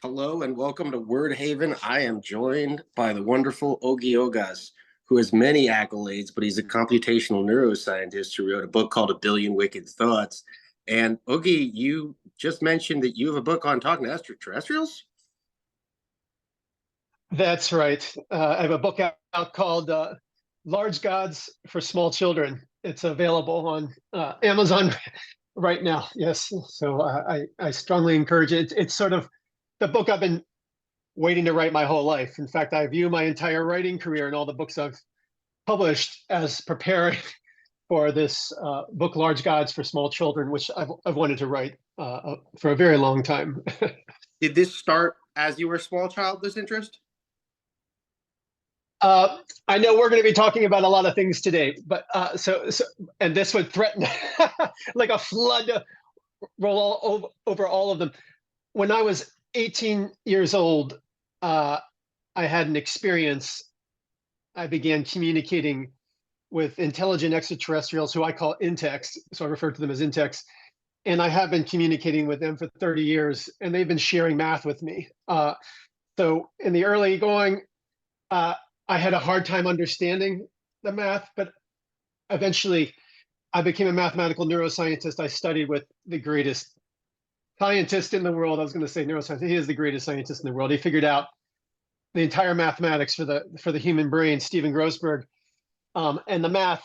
Hello and welcome to Word Haven. I am joined by the wonderful Ogi Ogas, who has many accolades, but he's a computational neuroscientist who wrote a book called A Billion Wicked Thoughts. And Ogi, you just mentioned that you have a book on talking to extraterrestrials? That's right. I have a book out called Large Gods for Small Children. It's available on Amazon right now. Yes. So I strongly encourage it. It's sort of the book I've been waiting to write my whole life. In fact, I view my entire writing career and all the books I've published as preparing for this book, Large Gods for Small Children, which I've wanted to write for a very long time. Did this start as you were a small child, this interest? I know we're going to be talking about a lot of things today, but and this would threaten like a flood to roll over all of them. When I was 18 years old, I had an experience. I began communicating with intelligent extraterrestrials who I call Intex, so I refer to them as Intex, and I have been communicating with them for 30 years, and they've been sharing math with me. So in the early going, I had a hard time understanding the math, but eventually I became a mathematical neuroscientist. I studied with the greatest scientist in the world. I was going to say neuroscientist. He is the greatest scientist in the world. He figured out the entire mathematics for the human brain, Stephen Grossberg, and the math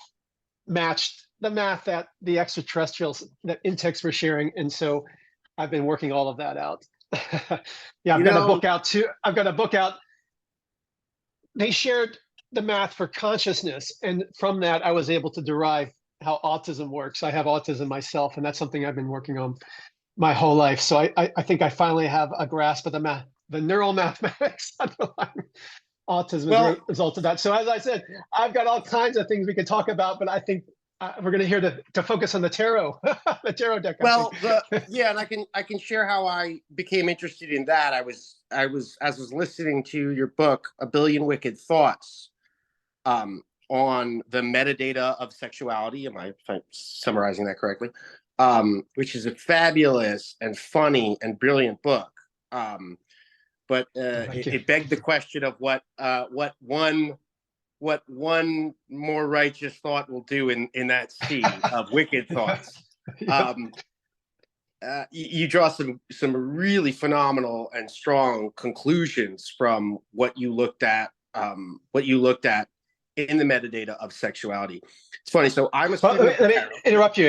matched the math that the extraterrestrials that Intex were sharing. And so I've been working all of that out. Yeah, I've got a book out too. I've got a book out. They shared the math for consciousness, and from that I was able to derive how autism works. I have autism myself, and that's something I've been working on my whole life. So I think I finally have a grasp of the neural mathematics underlying autism as a result of that. So as I said, I've got all kinds of things we could talk about, but I think we're going to hear to focus on the tarot, the tarot deck. Yeah, and I can share how I became interested in that. I was listening to your book, A Billion Wicked Thoughts, on the metadata of sexuality. Am I summarizing that correctly? Which is a fabulous and funny and brilliant book. But it begged the question of what one more righteous thought will do in that sea of wicked thoughts. You draw some really phenomenal and strong conclusions from what you looked at in the metadata of sexuality. It's funny. So I'm a student. Let me interrupt you.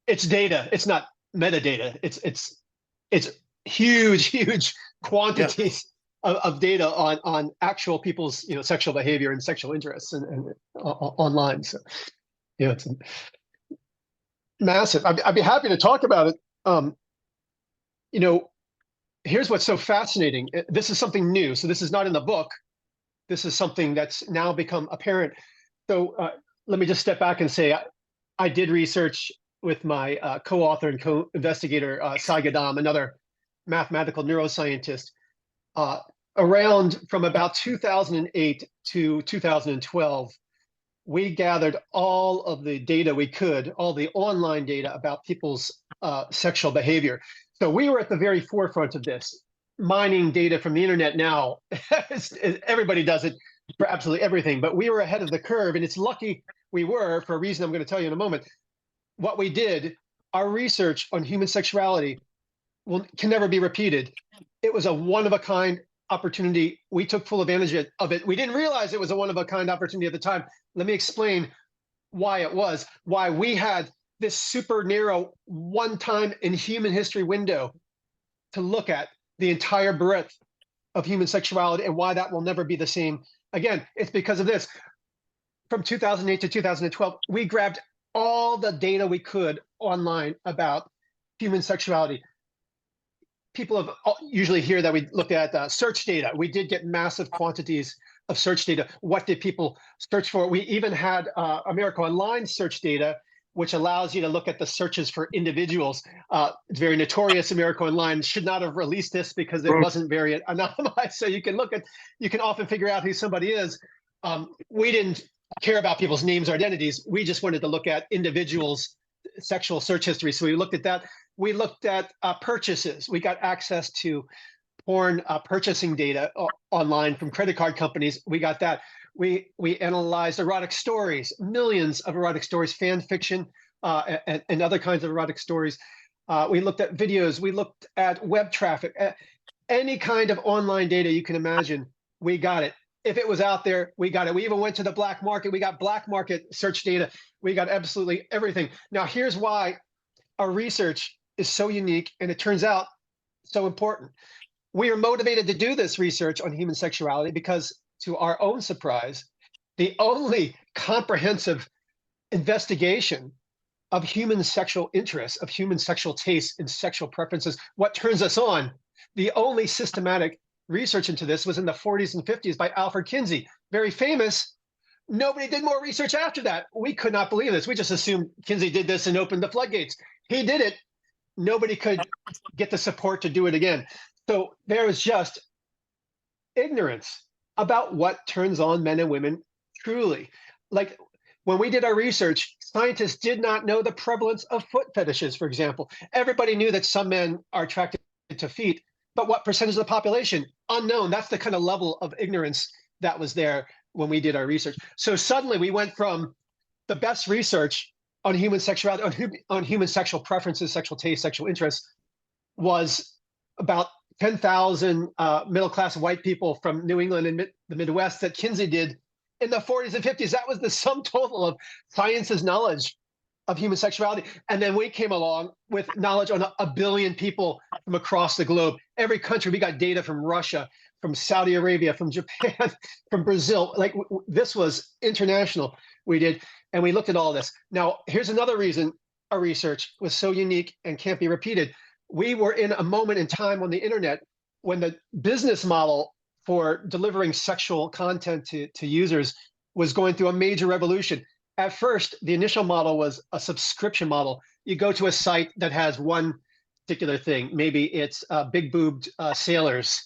It's data. It's not metadata. It's huge quantities of data on actual people's sexual behavior and sexual interests and online. So it's massive. I'd be happy to talk about it. Here's what's so fascinating. This is something new. So this is not in the book. This is something that's now become apparent. So let me just step back and say I did research with my co-author and co-investigator, Sai Gadam, another mathematical neuroscientist, around from about 2008 to 2012. We gathered all of the data we could, all the online data about people's sexual behavior. So we were at the very forefront of this, mining data from the internet now. Everybody does it for absolutely everything, but we were ahead of the curve, and it's lucky we were, for a reason I'm going to tell you in a moment. What we did, our research on human sexuality can never be repeated. It was a one-of-a-kind opportunity. We took full advantage of it. We didn't realize it was a one-of-a-kind opportunity at the time. Let me explain why we had this super narrow one-time in human history window to look at the entire breadth of human sexuality and why that will never be the same again. It's because of this. From 2008 to 2012, we grabbed all the data we could online about human sexuality. People have usually hear that we looked at search data. We did get massive quantities of search data. What did people search for? We even had America Online search data, which allows you to look at the searches for individuals. It's very notorious. America Online should not have released this because it wasn't very anonymized. So you can often figure out who somebody is. We didn't care about people's names or identities. We just wanted to look at individuals' sexual search history. So we looked at that. We looked at purchases. We got access to porn purchasing data online from credit card companies. We got that. We analyzed erotic stories, millions of erotic stories, fan fiction, and other kinds of erotic stories. We looked at videos. We looked at web traffic. Any kind of online data you can imagine, we got it. If it was out there, we got it. We even went to the black market. We got black market search data. We got absolutely everything. Now, here's why our research is so unique, and it turns out so important. We are motivated to do this research on human sexuality because, to our own surprise, the only comprehensive investigation of human sexual interests, of human sexual tastes and sexual preferences, what turns us on, the only systematic research into this was in the 40s and 50s by Alfred Kinsey, very famous. Nobody did more research after that. We could not believe this. We just assumed Kinsey did this and opened the floodgates. He did it. Nobody could get the support to do it again. So there was just ignorance about what turns on men and women truly. Like when we did our research, scientists did not know the prevalence of foot fetishes, for example. Everybody knew that some men are attracted to feet, but what percentage of the population? Unknown. That's the kind of level of ignorance that was there when we did our research. So suddenly we went from the best research on human sexuality, on human sexual preferences, sexual taste, sexual interests, was about 10,000 middle-class white people from New England and the Midwest that Kinsey did in the 40s and 50s. That was the sum total of science's knowledge of human sexuality. And then we came along with knowledge on a billion people from across the globe. Every country, we got data from Russia, from Saudi Arabia, from Japan, from Brazil. Like this was international, we did. And we looked at all this. Now, here's another reason our research was so unique and can't be repeated. We were in a moment in time on the internet when the business model for delivering sexual content to users was going through a major revolution. At first, the initial model was a subscription model. You go to a site that has one particular thing. Maybe it's big-boobed sailors,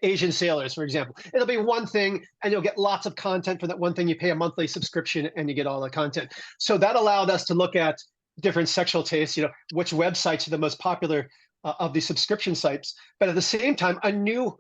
Asian sailors, for example. It'll be one thing, and you'll get lots of content for that one thing. You pay a monthly subscription, and you get all the content. So that allowed us to look at different sexual tastes, which websites are the most popular of these subscription sites. But at the same time, a new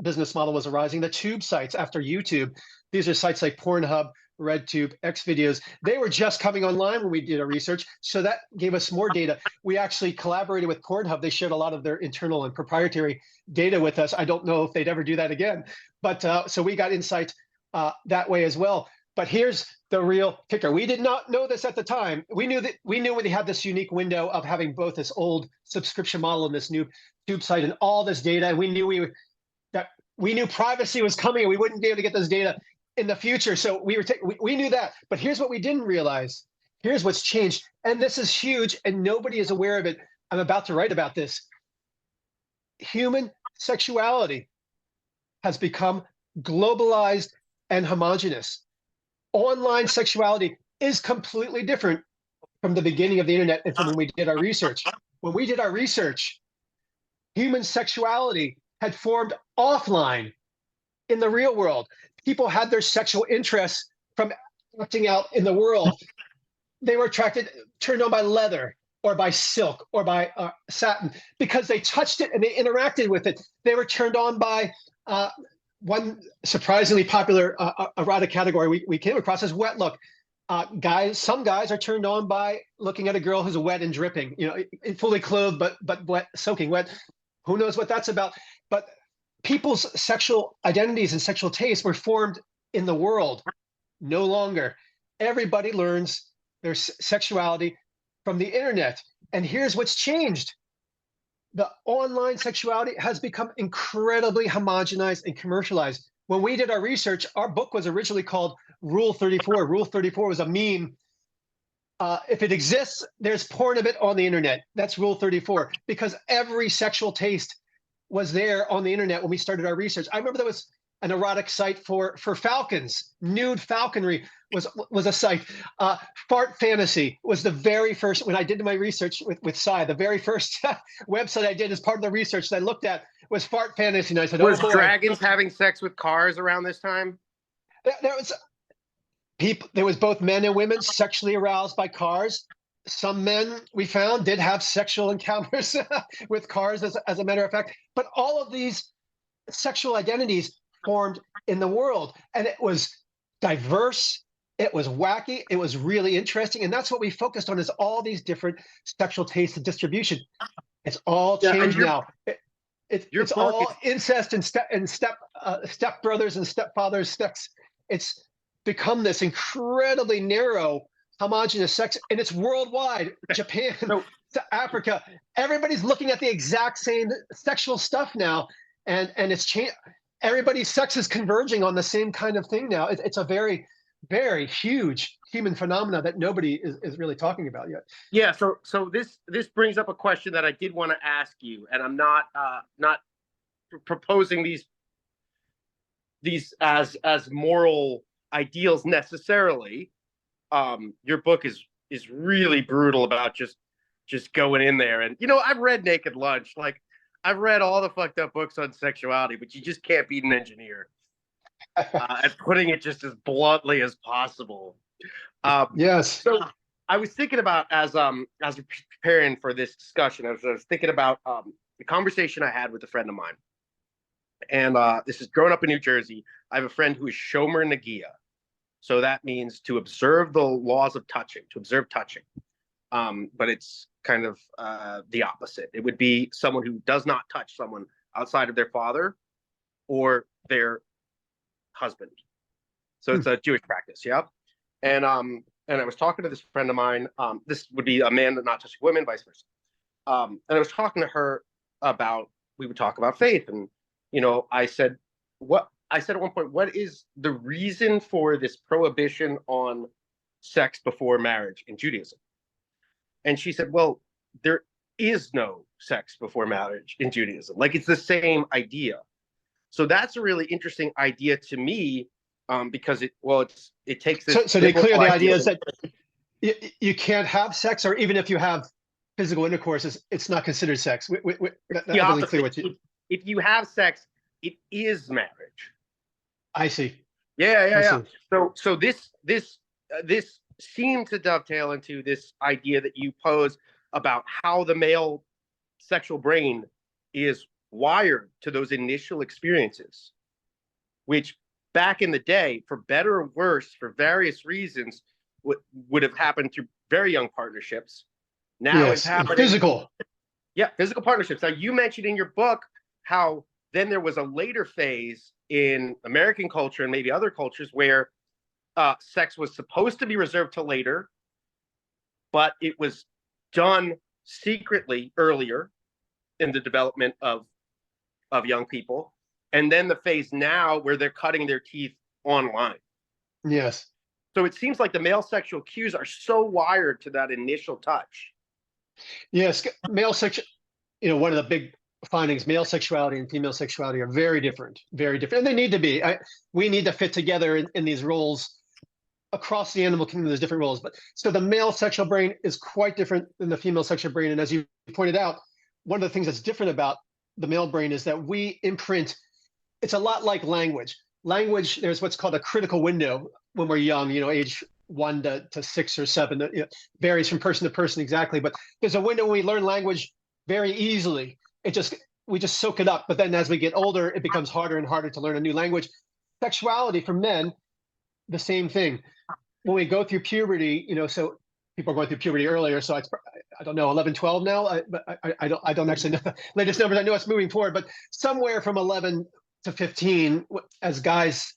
business model was arising, the tube sites after YouTube. These are sites like Pornhub, RedTube, Xvideos. They were just coming online when we did our research. So that gave us more data. We actually collaborated with Pornhub. They shared a lot of their internal and proprietary data with us. I don't know if they'd ever do that again. But so we got insight that way as well. But here's the real kicker. We did not know this at the time. We knew we had this unique window of having both this old subscription model and this new tube site and all this data. And we knew privacy was coming and we wouldn't be able to get this data in the future. So we knew that. But here's what we didn't realize. Here's what's changed. And this is huge and nobody is aware of it. I'm about to write about this. Human sexuality has become globalized and homogenous. Online sexuality is completely different from the beginning of the internet and from when we did our research. When we did our research, human sexuality had formed offline in the real world. People had their sexual interests from acting out in the world. They were turned on by leather or by silk or by satin because they touched it and they interacted with it. They were turned on by one surprisingly popular erotic category we came across is wet look. Some guys are turned on by looking at a girl who's wet and dripping, fully clothed, but wet, soaking wet. Who knows what that's about? But people's sexual identities and sexual tastes were formed in the world. No longer. Everybody learns their sexuality from the internet. And here's what's changed. The online sexuality has become incredibly homogenized and commercialized. When we did our research, our book was originally called Rule 34. Rule 34 was a meme. If it exists, there's porn of it on the internet. That's Rule 34, because every sexual taste was there on the internet when we started our research. I remember there was an erotic site for falcons. Nude falconry was a site. Fart Fantasy was the very first, when I did my research with Cy, the very first website I did as part of the research that I looked at was Fart Fantasy. And I said, was oh boy. dragons having sex with cars around this time? There was both men and women sexually aroused by cars. some men we found did have sexual encounters with cars, as a matter of fact. But all of these sexual identities formed in the world, and it was diverse. It was wacky. It was really interesting, and that's what we focused on: is all these different sexual tastes and distribution. It's all Yeah, and changed now. your It's book all is incest and step brothers and stepfathers. It's become this incredibly narrow, homogenous sex, and it's worldwide. Japan so to Africa, everybody's looking at the exact same sexual stuff now, and it's changed. Everybody's sex is converging on the same kind of thing now. It's a very, very huge human phenomena that nobody is really talking about yet. yeah, so this brings up a question that I did want to ask you, and I'm not proposing these as moral ideals necessarily. Your book is really brutal about just going in there, and I've read Naked Lunch, like I've read all the fucked up books on sexuality, but you just can't beat an engineer at putting it just as bluntly as possible. Yes. So I was thinking about as preparing for this discussion, I was thinking about the conversation I had with a friend of mine, and this is growing up in New Jersey. I have a friend who is Shomer Nagia, so that means to observe the laws of touching, to observe touching. But it's kind of the opposite. It would be someone who does not touch someone outside of their father or their husband. So it's a Jewish practice, yeah. And I was talking to this friend of mine. This would be a man that not touching women, vice versa. And I was talking to her about, we would talk about faith, and I said at one point, what is the reason for this prohibition on sex before marriage in Judaism? And she said, well, there is no sex before marriage in Judaism. Like, it's the same idea. So that's a really interesting idea to me, because it takes this. So to clear, the idea is that you can't have sex, or even if you have physical intercourse, it's not considered sex. That's really clear what you. If you have sex, it is marriage. I see. Yeah. So this seemed to dovetail into this idea that you pose about how the male sexual brain is wired to those initial experiences, which back in the day, for better or worse, for various reasons, would have happened through very young partnerships. Now it's happening. Physical. Yeah, physical partnerships. Now, you mentioned in your book how then there was a later phase in American culture and maybe other cultures where sex was supposed to be reserved till later, but it was done secretly earlier in the development of young people. And then the phase now where they're cutting their teeth online. Yes. So it seems like the male sexual cues are so wired to that initial touch. Yes, male sexual. One of the big findings: male sexuality and female sexuality are very different, and they need to be. We need to fit together in these roles. Across the animal kingdom, there's different roles, but so the male sexual brain is quite different than the female sexual brain. And as you pointed out, one of the things that's different about the male brain is that we imprint. It's a lot like language. Language, there's what's called a critical window when we're young, age 1 to 6 or 7. It varies from person to person exactly, but there's a window when we learn language very easily. We just soak it up. But then as we get older, it becomes harder and harder to learn a new language. Sexuality for men, the same thing. When we go through puberty, so people are going through puberty earlier. So I don't know, 11, 12 now. But I don't actually know the latest numbers. I know it's moving forward, but somewhere from 11 to 15, as guys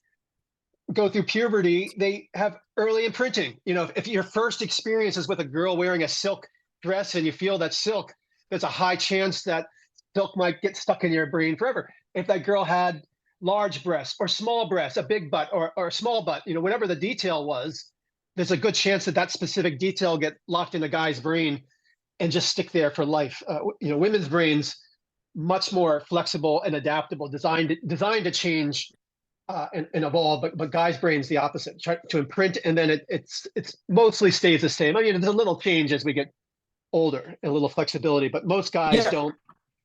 go through puberty, they have early imprinting. If your first experience is with a girl wearing a silk dress and you feel that silk, there's a high chance that silk might get stuck in your brain forever. If that girl had large breasts or small breasts, a big butt or a small butt, whatever the detail was, there's a good chance that specific detail get locked in a guy's brain and just stick there for life. Women's brains much more flexible and adaptable, designed to change and evolve, but guys' brains the opposite, try to imprint, and then it's mostly stays the same. I mean, there's a little change as we get older, and a little flexibility, but most guys don't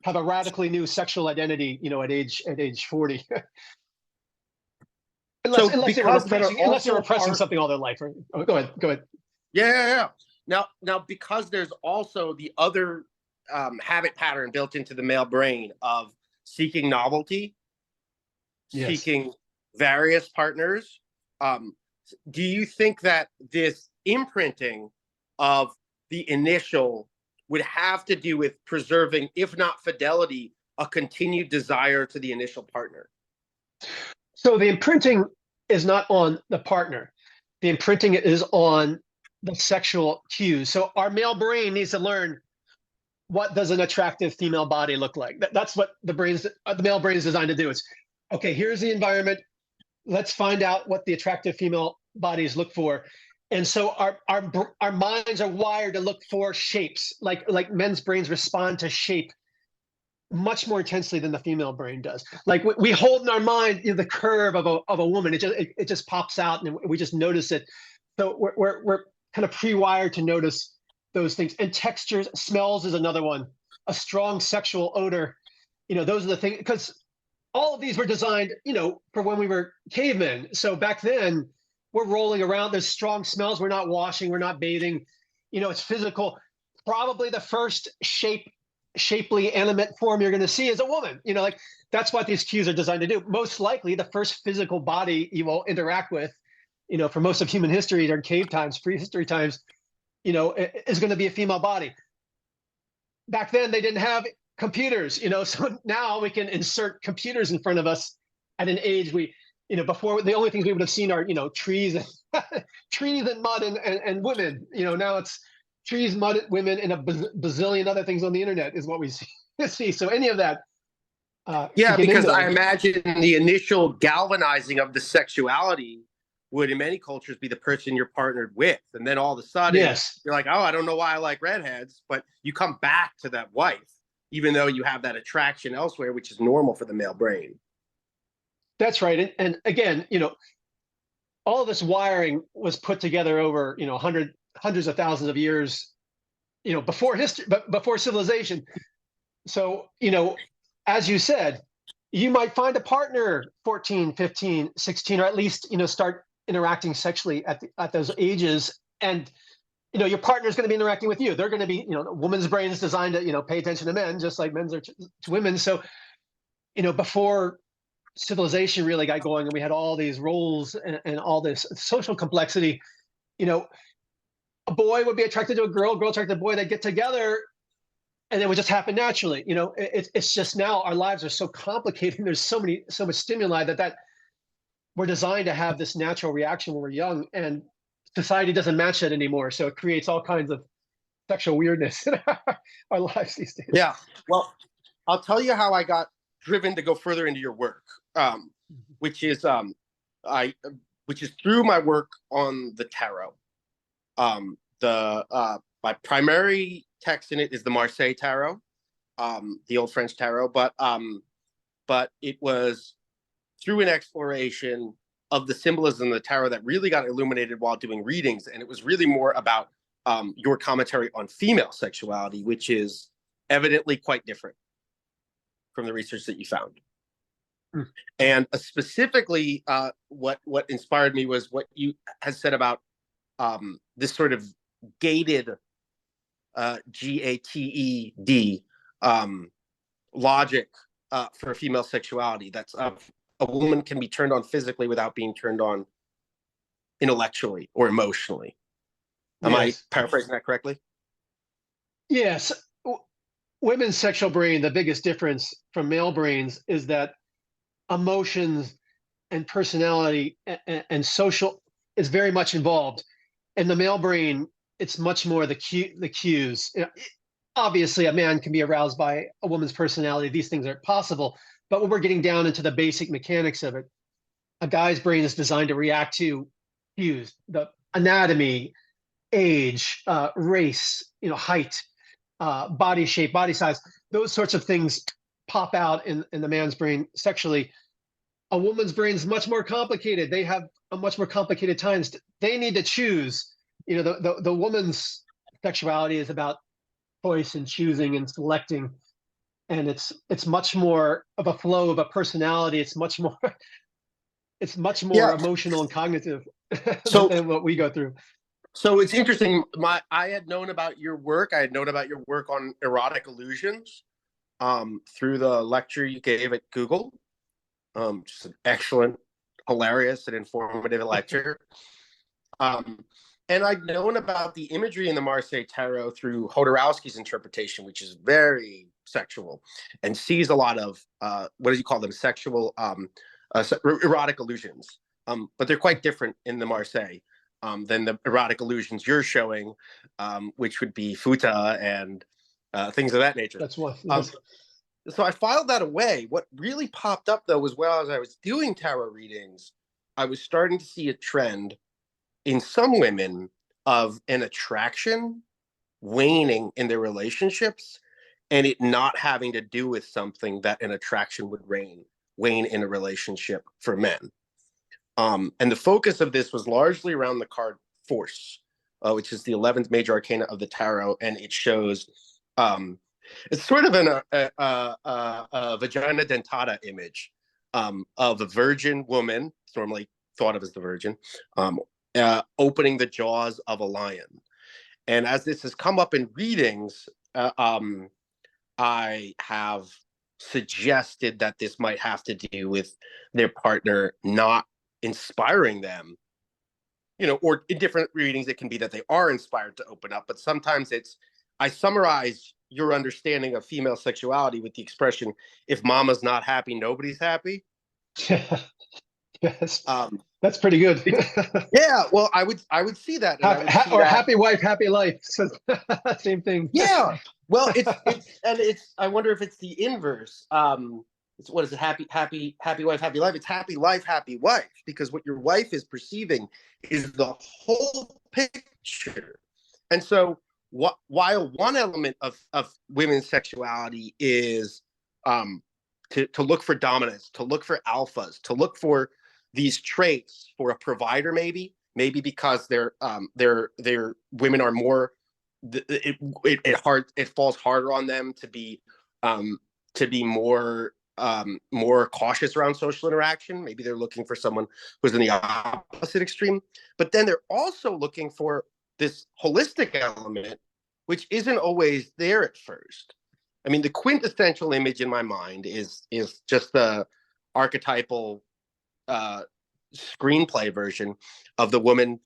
have a radically new sexual identity, at age 40. unless they're repressing something all their life. Go ahead. Yeah. Now, because there's also the other habit pattern built into the male brain of seeking novelty, Yes. seeking various partners. Do you think that this imprinting of the initial would have to do with preserving, if not fidelity, a continued desire to the initial partner? So the imprinting is not on the partner. The imprinting is on the sexual cues. So our male brain needs to learn, what does an attractive female body look like? That's what the male brain is designed to do. It's, okay, here's the environment. Let's find out what the attractive female bodies look for. And so our minds are wired to look for shapes, like men's brains respond to shape much more intensely than the female brain does. Like we hold in our mind, the curve of a woman. It just pops out, and we just notice it. So we're kind of pre-wired to notice those things. And textures, smells is another one. A strong sexual odor. Those are the things, because all of these were designed, for when we were cavemen. So back then, we're rolling around. There's strong smells. We're not washing. We're not bathing. It's physical. Probably the first shapely, animate form you're going to see is a woman. Like, that's what these cues are designed to do. Most likely, the first physical body you will interact with, for most of human history, during cave times, prehistory times, is going to be a female body. Back then, they didn't have computers, so now we can insert computers in front of us at an age before, the only things we would have seen are, trees, trees and mud and women. Now it's trees, mud, women, and a bazillion other things on the internet is what we see. So any of that. Yeah, because I imagine the initial galvanizing of the sexuality would, in many cultures, be the person you're partnered with. And then all of a sudden, yes, you're like, oh, I don't know why I like redheads. But you come back to that wife, even though you have that attraction elsewhere, which is normal for the male brain. That's right. And again, all of this wiring was put together over, hundreds of thousands of years, before history, but before civilization. So, as you said, you might find a partner 14, 15, 16, or at least, start interacting sexually at those ages. And, your partner is going to be interacting with you. They're going to be, the woman's brain is designed to, pay attention to men, just like men's are to women. So, before civilization really got going and we had all these roles and all this social complexity, a boy would be attracted to a girl attracted to a boy. They'd get together, and it would just happen naturally. It's just now our lives are so complicated. There's so much stimuli that we're designed to have this natural reaction when we're young, and society doesn't match that anymore. So it creates all kinds of sexual weirdness in our lives these days. Yeah. Well, I'll tell you how I got driven to go further into your work, which is through my work on the tarot. My primary text in it is the Marseille tarot, the old French tarot, but it was through an exploration of the symbolism of the tarot that really got illuminated while doing readings, and it was really more about your commentary on female sexuality, which is evidently quite different from the research that you found. And specifically, what inspired me was what you had said about this sort of gated, GATED, logic for female sexuality. That's a woman can be turned on physically without being turned on intellectually or emotionally. Am I paraphrasing that correctly? Yes. Women's sexual brain, the biggest difference from male brains is that emotions and personality and social is very much involved. In the male brain, it's much more the cues. Obviously, a man can be aroused by a woman's personality. These things are possible. But when we're getting down into the basic mechanics of it, a guy's brain is designed to react to cues, the anatomy, age, race, height, body shape, body size. Those sorts of things pop out in the man's brain sexually. A woman's brain is much more complicated. They have a much more complicated times. They need to choose. The woman's sexuality is about choice and choosing and selecting, and it's much more of a flow of a personality. It's much more emotional and cognitive than what we go through. So it's interesting. I had known about your work. I had known about your work on erotic illusions through the lecture you gave at Google. Just an excellent, hilarious, and informative lecture. Um, and I'd known about the imagery in the Marseille Tarot through Hodorowski's interpretation, which is very sexual and sees a lot of what do you call them? Sexual, erotic illusions. But they're quite different in the Marseille than the erotic illusions you're showing, which would be futa and things of that nature. That's one. Um, Yes. so I filed that away. What really popped up, though, was while as I was doing tarot readings, I was starting to see a trend in some women of an attraction waning in their relationships and it not having to do with something that an attraction would wane in a relationship for men. And the focus of this was largely around the card Force, which is the 11th major arcana of the tarot, and it shows it's sort of a vagina dentata image of a virgin woman, it's normally thought of as the virgin, opening the jaws of a lion. And as this has come up in readings, I have suggested that this might have to do with their partner not inspiring them, or in different readings, it can be that they are inspired to open up, but sometimes I summarize your understanding of female sexuality with the expression, if mama's not happy, nobody's happy. Yes. That's pretty good. Yeah, well, I would see that, and I would see that. Happy wife, happy life. So same thing. Yeah. Well, it's I wonder if it's the inverse. It's what is it? Happy wife, happy life. It's happy life, happy wife, because what your wife is perceiving is the whole picture. And so while one element of women's sexuality is to look for dominance, to look for alphas, to look for these traits for a provider, maybe because they're women are more, it falls harder on them to be more cautious around social interaction. Maybe they're looking for someone who's in the opposite extreme, but then they're also looking for this holistic element, which isn't always there at first. I mean, the quintessential image in my mind is just the archetypal screenplay version of the woman,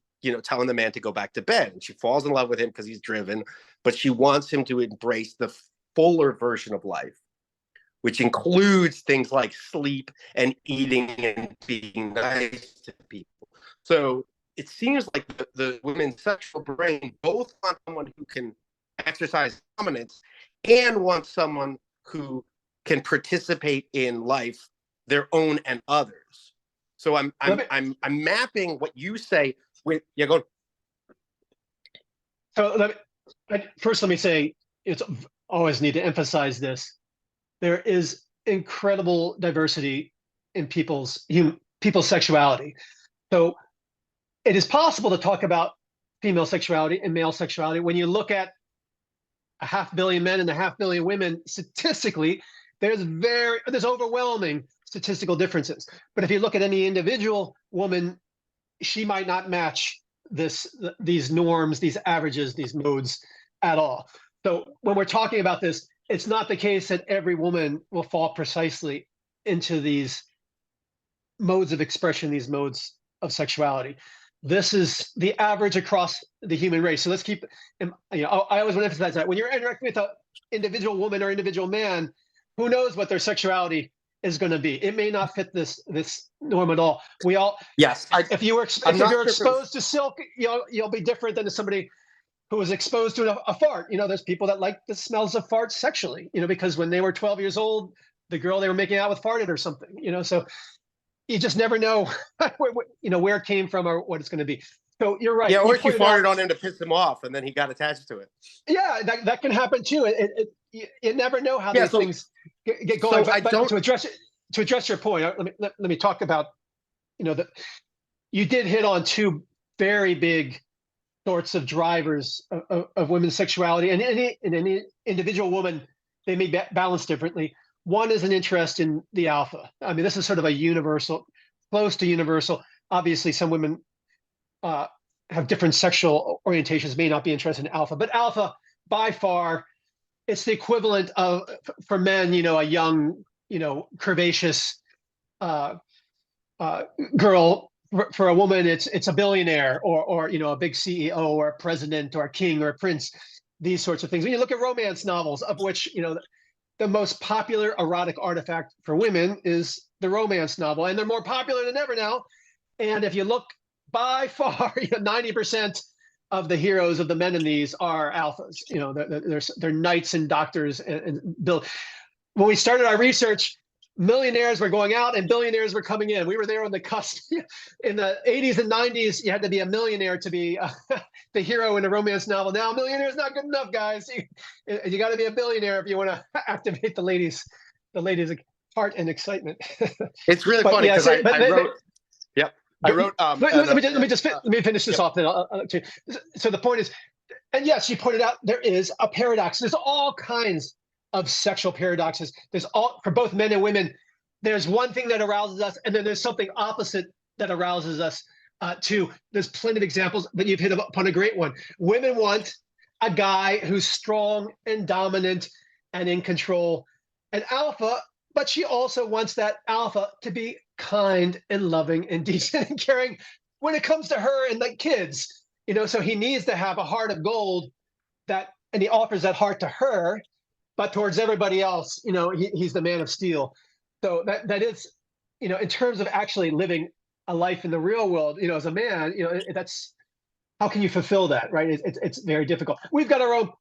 telling the man to go back to bed. And she falls in love with him because he's driven, but she wants him to embrace the fuller version of life, which includes things like sleep and eating and being nice to people. So it seems like the women's sexual brain both want someone who can exercise dominance and want someone who can participate in life, their own and others. So I'm mapping what you say with go. So first let me say, it's always need to emphasize this. There is incredible diversity in people's sexuality. So it is possible to talk about female sexuality and male sexuality. When you look at 500 million men and 500 million women, statistically, there's overwhelming statistical differences. But if you look at any individual woman, she might not match these norms, these averages, these modes at all. So when we're talking about this, it's not the case that every woman will fall precisely into these modes of expression, these modes of sexuality. This is the average across the human race. So let's keep, I always want to emphasize that when you're interacting with an individual woman or individual man, who knows what their sexuality is going to be? It may not fit this norm at all. We all, yes. If you're exposed to silk, you'll be different than somebody who was exposed to a fart. There's people that like the smells of farts sexually, because when they were 12 years old, the girl they were making out with farted or something, so you just never know where it came from or what it's going to be. So you're right. Yeah, or she farted on him to piss him off and then he got attached to it. Yeah, that can happen too. You never know how these things get going. But to address your point, let me talk about, that you did hit on two very big sorts of drivers of women's sexuality, and any individual woman, they may be balanced differently. One is an interest in the alpha. I mean, this is sort of a universal, close to universal. Obviously, some women have different sexual orientations may not be interested in alpha, but alpha by far, it's the equivalent of, for men, a young, curvaceous uh, girl. For a woman, it's a billionaire or a big CEO or a president or a king or a prince. These sorts of things. When you look at romance novels, of which the most popular erotic artifact for women is the romance novel, and they're more popular than ever now. And if you look, by far, 90% of the heroes of the men in these are alphas. They're knights and doctors and Bill. When we started our research, millionaires were going out and billionaires were coming in. We were there on the cusp. In the 80s and 90s, you had to be a millionaire to be the hero in a romance novel. Now, a millionaire is not good enough, guys. You got to be a billionaire if you want to activate the ladies' heart and excitement. It's really funny because I wrote. Yep, I wrote. Let me finish this off. Then so the point is, and yes, you pointed out there is a paradox. There's all kinds of sexual paradoxes. There's all, for both men and women. There's one thing that arouses us, and then there's something opposite that arouses us too. There's plenty of examples, but you've hit upon a great one. Women want a guy who's strong and dominant and in control, an alpha, but she also wants that alpha to be kind and loving and decent and caring when it comes to her and the kids. So he needs to have a heart of gold, and he offers that heart to her, but towards everybody else, he's the man of steel. So that is, in terms of actually living a life in the real world, as a man, that's, how can you fulfill that, right? It's very difficult. We've got our own,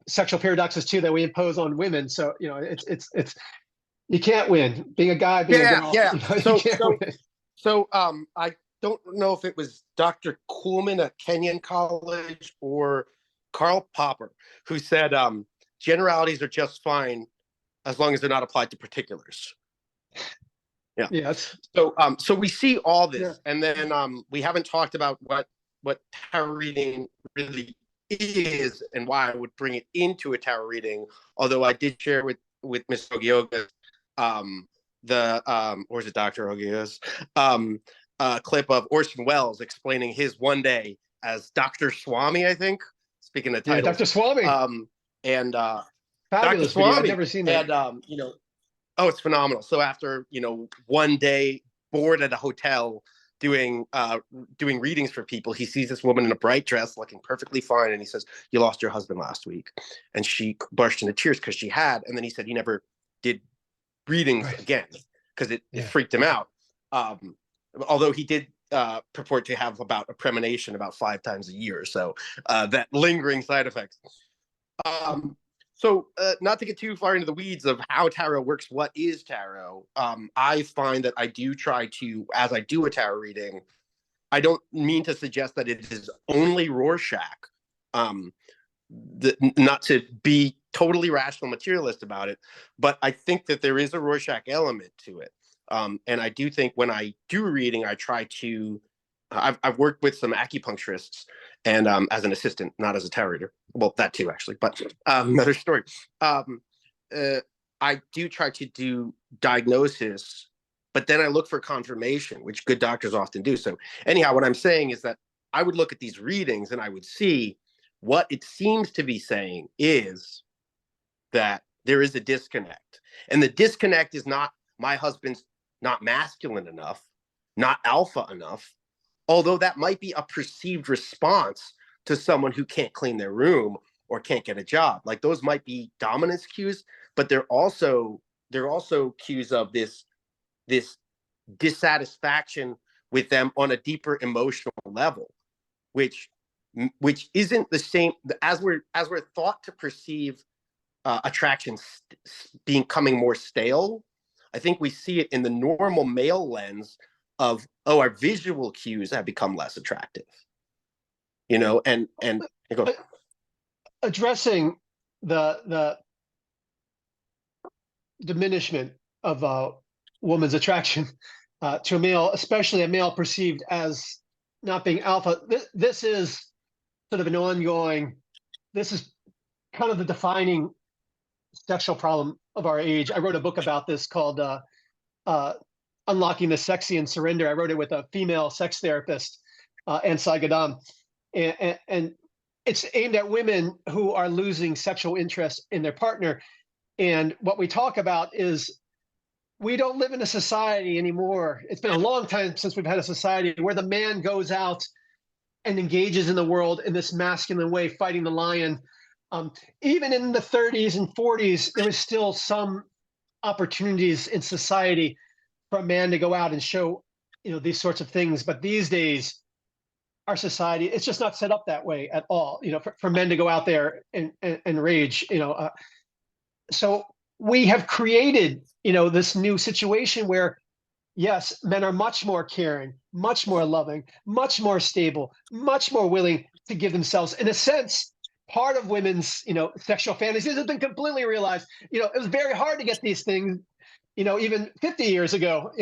sexual paradoxes too that we impose on women. So, it's you can't win. Being a guy, being a girl, yeah. You can't win. So I don't know if it was Dr. Kuhlman at Kenyon College or Karl Popper who said, generalities are just fine as long as they're not applied to particulars. Yeah. Yes. So we see all this, and then we haven't talked about what tarot reading really is and why I would bring it into a tarot reading. Although I did share with Miss Ogi Ogas, or is it Dr. Ogi Ogas, clip of Orson Welles explaining his one day as Dr. Swami, I think. Speaking of titles, Dr. Swami. And fabulous Dr. Swami, video. I've never seen that. And it's phenomenal. So after one day bored at a hotel doing readings for people, he sees this woman in a bright dress looking perfectly fine, and he says, "You lost your husband last week," and she burst into tears because she had. And then he said he never did readings again because it freaked him out. Although he did purport to have about a premonition about 5 times a year, so that lingering side effects. So not to get too far into the weeds of how tarot works, what is tarot? I find that I do try to, as I do a tarot reading, I don't mean to suggest that it is only Rorschach, not to be totally rational materialist about it, but I think that there is a Rorschach element to it. And I do think when I do reading, I try to, I've worked with some acupuncturists and as an assistant, not as a tarot reader. Well, that too, actually, but another story. I do try to do diagnosis, but then I look for confirmation, which good doctors often do. So anyhow, what I'm saying is that I would look at these readings and I would see what it seems to be saying is that there is a disconnect. And the disconnect is not my husband's not masculine enough, not alpha enough, although that might be a perceived response to someone who can't clean their room or can't get a job. Like those might be dominance cues, but they're also cues of this dissatisfaction with them on a deeper emotional level, which isn't the same as we're thought to perceive attraction becoming more stale. I think we see it in the normal male lens of, our visual cues have become less attractive, and go. Addressing the diminishment of a woman's attraction to a male, especially a male perceived as not being alpha. This is sort of an ongoing, this is kind of the defining sexual problem of our age. I wrote a book about this called Unlocking the Sexy and Surrender. I wrote it with a female sex therapist and Saigadam. And it's aimed at women who are losing sexual interest in their partner. And what we talk about is we don't live in a society anymore. It's been a long time since we've had a society where the man goes out and engages in the world in this masculine way, fighting the lion. Even in the 30s and 40s, there was still some opportunities in society for a man to go out and show, these sorts of things. But these days, our society, it's just not set up that way at all, for men to go out there and rage, so we have created, this new situation where, yes, men are much more caring, much more loving, much more stable, much more willing to give themselves. In a sense, part of women's, sexual fantasies has been completely realized. It was very hard to get these things, even 50 years ago.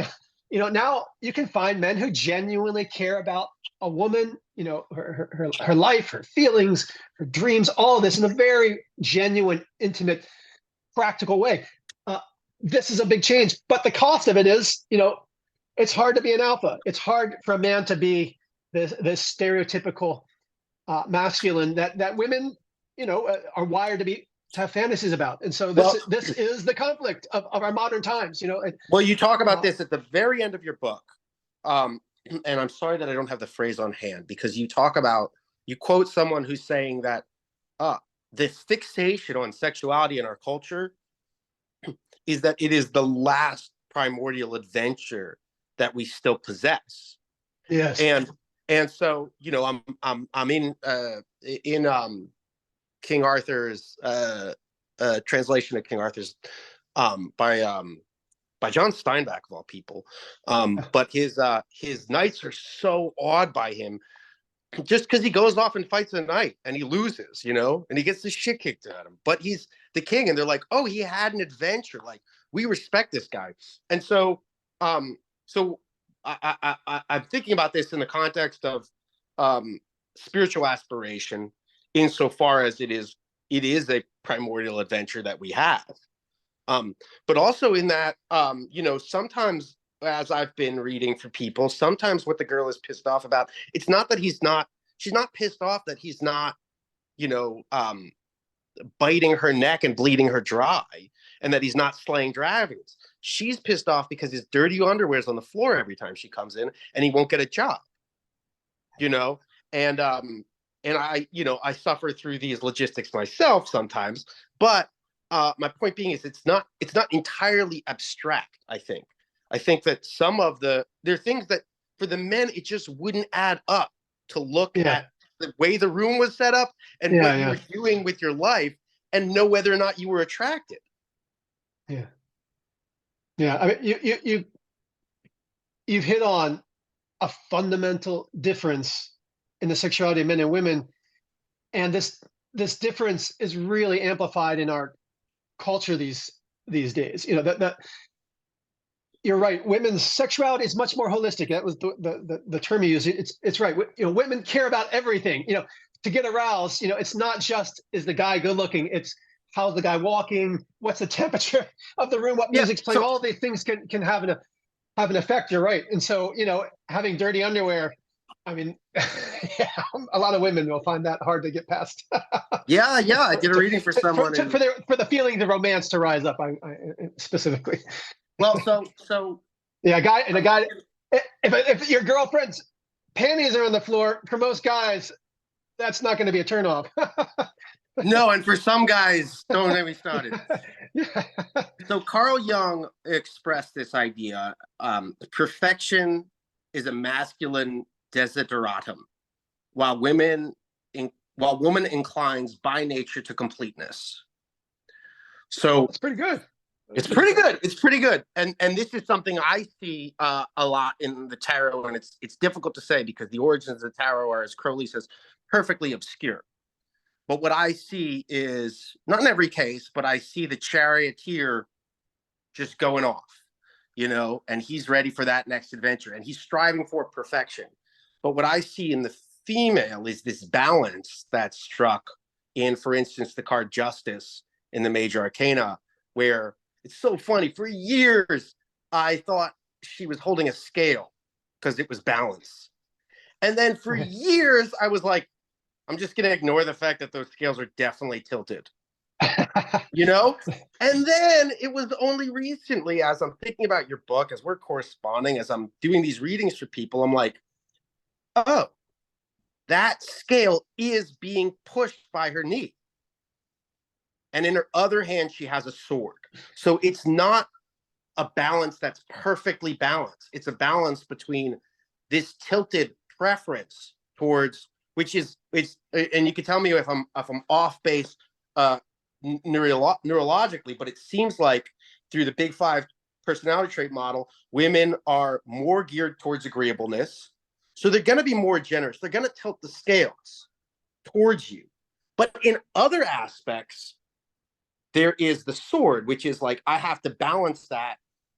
Now you can find men who genuinely care about a woman, her life, her feelings, her dreams, all of this in a very genuine, intimate, practical way. This is a big change, but the cost of it is, it's hard to be an alpha. It's hard for a man to be this stereotypical masculine that women, are wired to have fantasies about. And so this is the conflict of our modern times. Well, you talk about this at the very end of your book, and I'm sorry that I don't have the phrase on hand, because you quote someone who's saying that this fixation on sexuality in our culture is that it is the last primordial adventure that we still possess. Yes. And so, I'm in King Arthur's translation of King Arthur's by John Steinbeck of all people. But his knights are so awed by him just because he goes off and fights a knight and he loses, and he gets the shit kicked out of him. But he's the king, and they're like, oh, he had an adventure. Like, we respect this guy. And so, I'm thinking about this in the context of spiritual aspiration, insofar as it is a primordial adventure that we have. But also in that, sometimes, as I've been reading for people, sometimes what the girl is pissed off about, it's not that she's not pissed off that he's not, biting her neck and bleeding her dry, and that he's not slaying dragons. She's pissed off because his dirty underwear's on the floor every time she comes in, and he won't get a job. And I suffer through these logistics myself sometimes. But my point being is, it's not entirely abstract. I think that some of there are things that for the men it just wouldn't add up to look at the way the room was set up and what you were doing with your life and know whether or not you were attracted. I mean, you've hit on a fundamental difference in the sexuality of men and women, and this difference is really amplified in our culture these days. That you're right. Women's sexuality is much more holistic. That was the term you used. It's right. Women care about everything. To get aroused, it's not just, is the guy good looking? It's, how's the guy walking? What's the temperature of the room? What music's playing? All these things can have an effect. You're right. And so, having dirty underwear, I mean, a lot of women will find that hard to get past. Yeah. I did a reading for someone for the feeling of romance to rise up. I specifically. Well, so yeah, a guy. If your girlfriend's panties are on the floor, for most guys, that's not going to be a turnoff. No, and for some guys, don't get me started. So Carl Jung expressed this idea: perfection is a masculine desideratum, while woman inclines by nature to completeness. So it's pretty good. It's pretty good. And this is something I see a lot in the tarot, and it's difficult to say because the origins of the tarot are, as Crowley says, perfectly obscure. But what I see is, not in every case, but I see the charioteer just going off, and he's ready for that next adventure, and he's striving for perfection. But what I see in the female is this balance that's struck in, for instance, the card Justice in the Major Arcana, where it's so funny. For years, I thought she was holding a scale because it was balance. And then for Okay. years, I was like, I'm just going to ignore the fact that those scales are definitely tilted, you know? And then it was only recently, as I'm thinking about your book, as we're corresponding, as I'm doing these readings for people, I'm like, oh, that scale is being pushed by her knee. And in her other hand, she has a sword. So it's not a balance that's perfectly balanced. It's a balance between this tilted preference towards, which is, it's, and you can tell me if I'm off base neurologically, but it seems like through the Big Five personality trait model, women are more geared towards agreeableness. So they're going to be more generous. They're going to tilt the scales towards you. But in other aspects, there is the sword, which is like, I have to balance that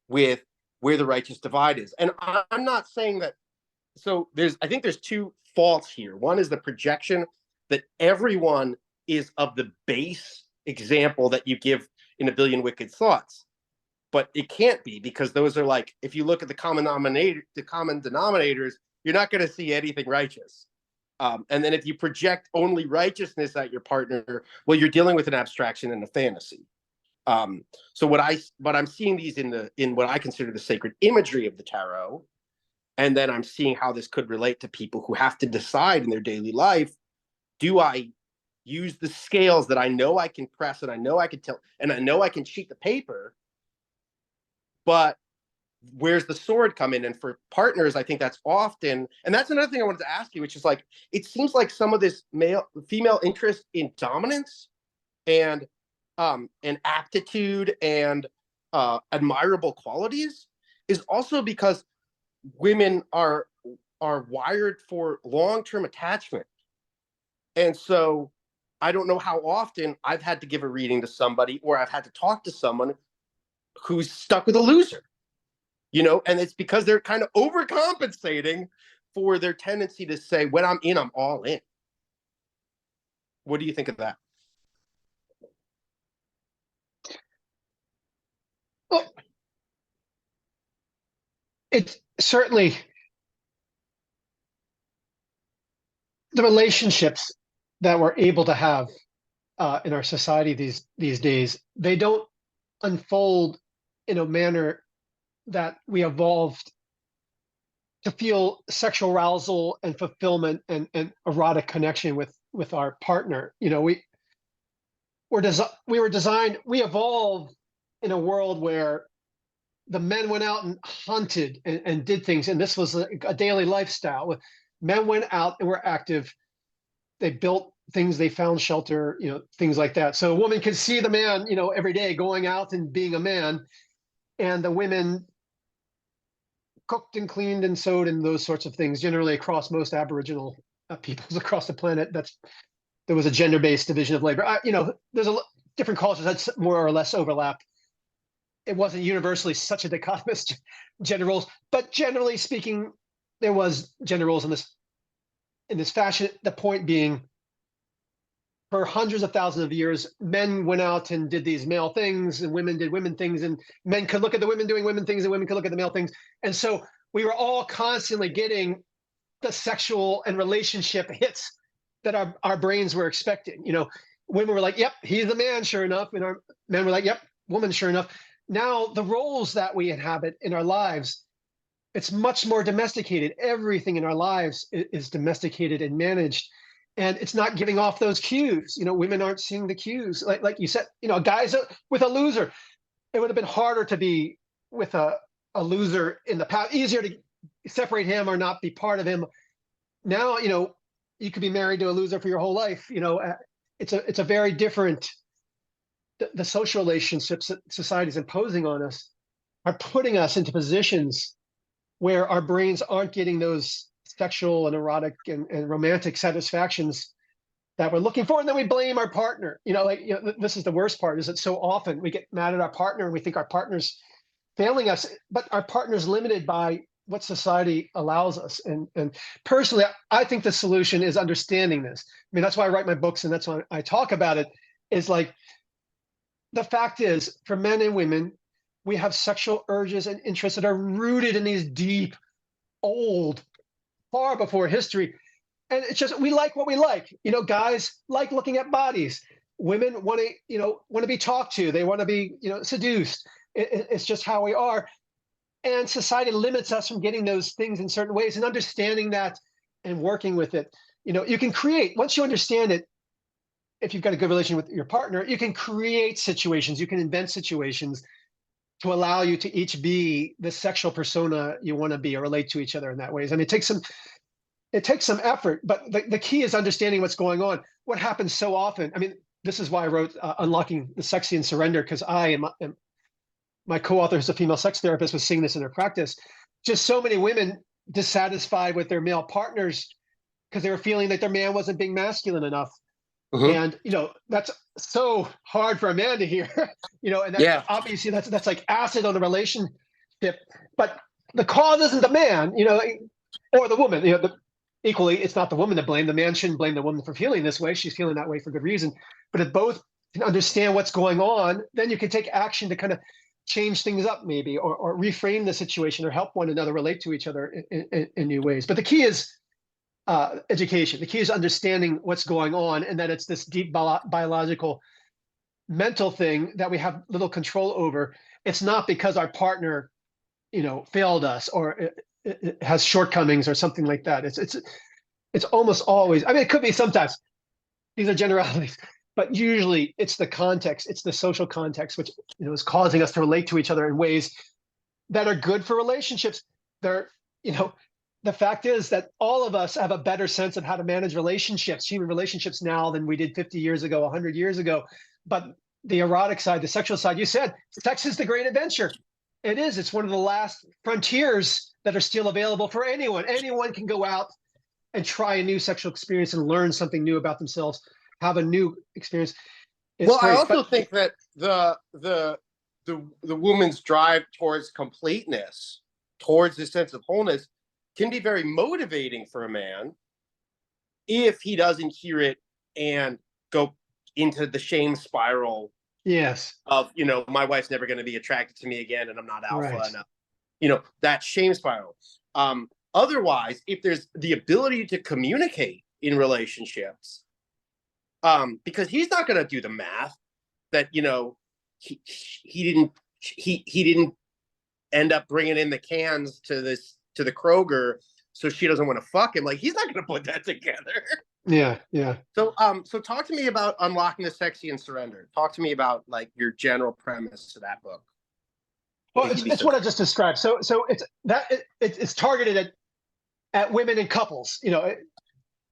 with where the righteous divide is. And I'm not saying that. So I think there's two faults here. One is the projection that everyone is of the base example that you give in A Billion Wicked Thoughts. But it can't be, because those are like, if you look at the common denominators, you're not going to see anything righteous. And then if you project only righteousness at your partner, well, you're dealing with an abstraction and a fantasy. So what I'm seeing these in what I consider the sacred imagery of the tarot, and then I'm seeing how this could relate to people who have to decide in their daily life: do I use the scales that I know I can press, and I know I can tell, and I know I can cheat the paper, but where's the sword come in? And for partners, I think that's often, and that's another thing I wanted to ask you, which is like, it seems like some of this female interest in dominance and aptitude and admirable qualities is also because women are wired for long-term attachment. And so I don't know how often I've had to give a reading to somebody, or I've had to talk to someone who's stuck with a loser, and it's because they're kind of overcompensating for their tendency to say, when I'm in, I'm all in. What do you think of that? Well, it's certainly the relationships that we're able to have in our society these days. They don't unfold in a manner that we evolved to feel sexual arousal and fulfillment and erotic connection with our partner. We were designed, we evolved in a world where the men went out and hunted and did things, and this was a daily lifestyle. Men went out and were active. They built things, they found shelter, things like that. So a woman could see the man, every day going out and being a man, and the women cooked and cleaned and sewed and those sorts of things. Generally, across most Aboriginal peoples across the planet, there was a gender-based division of labor. There's different cultures that more or less overlap. It wasn't universally such a dichotomous gender roles, but generally speaking, there was gender roles in this fashion. The point being, for hundreds of thousands of years, men went out and did these male things, and women did women things, and men could look at the women doing women things, and women could look at the male things. And so we were all constantly getting the sexual and relationship hits that our brains were expecting. Women were like, yep, he's the man, sure enough. And our men were like, yep, woman, sure enough. Now the roles that we inhabit in our lives, it's much more domesticated. Everything in our lives is domesticated and managed. And it's not giving off those cues. Women aren't seeing the cues. Like you said, guys with a loser, it would have been harder to be with a loser in the past, easier to separate him or not be part of him. Now, you could be married to a loser for your whole life. It's a very different, the social relationships that society is imposing on us are putting us into positions where our brains aren't getting those sexual and erotic and romantic satisfactions that we're looking for. And then we blame our partner. This is the worst part, is that so often we get mad at our partner and we think our partner's failing us, but our partner's limited by what society allows us. And personally, I think the solution is understanding this. I mean, that's why I write my books, and that's why I talk about it, is like, the fact is, for men and women, we have sexual urges and interests that are rooted in these deep, old far before history. And it's just, we like what we like. Guys like looking at bodies. Women want to, want to be talked to. They want to be, seduced. It's just how we are. And society limits us from getting those things in certain ways, and understanding that and working with it. You can create, once you understand it, if you've got a good relation with your partner, you can create situations, you can invent situations to allow you to each be the sexual persona you want to be, or relate to each other in that ways. I mean, it takes some effort, but the key is understanding what's going on. What happens so often, I mean, this is why I wrote Unlocking the Sexy and Surrender, because I and my co-author, who's a female sex therapist, was seeing this in her practice. Just so many women dissatisfied with their male partners because they were feeling that their man wasn't being masculine enough. And that's so hard for a man to hear. And that, obviously that's like acid on a relationship. But the cause isn't the man, or the woman. Equally, it's not the woman to blame. The man shouldn't blame the woman for feeling this way. She's feeling that way for good reason. But if both can understand what's going on, then you can take action to kind of change things up, maybe, or reframe the situation, or help one another relate to each other in new ways. But the key is education. The key is understanding what's going on, and that it's this deep biological, mental thing that we have little control over. It's not because our partner, failed us, or it has shortcomings or something like that. It's almost always. I mean, it could be sometimes. These are generalities, but usually it's the context. It's the social context which is causing us to relate to each other in ways that are good for relationships. They're the fact is that all of us have a better sense of how to manage relationships, human relationships, now than we did 50 years ago, 100 years ago. But the erotic side, the sexual side, you said, sex is the great adventure. It is. It's one of the last frontiers that are still available for anyone. Anyone can go out and try a new sexual experience and learn something new about themselves, have a new experience. I also think that the woman's drive towards completeness, towards this sense of wholeness, can be very motivating for a man if he doesn't hear it and go into the shame spiral. Yes. Of, my wife's never going to be attracted to me again, and I'm not alpha enough. That shame spiral. Otherwise, if there's the ability to communicate in relationships, because he's not going to do the math that, he didn't end up bringing in the cans to the Kroger, so she doesn't want to fuck him. Like, he's not going to put that together. Yeah. So talk to me about Unlocking the Sexy and Surrender. Talk to me about, like, your general premise to that book. Well, it's what I just described. So it's targeted at women and couples.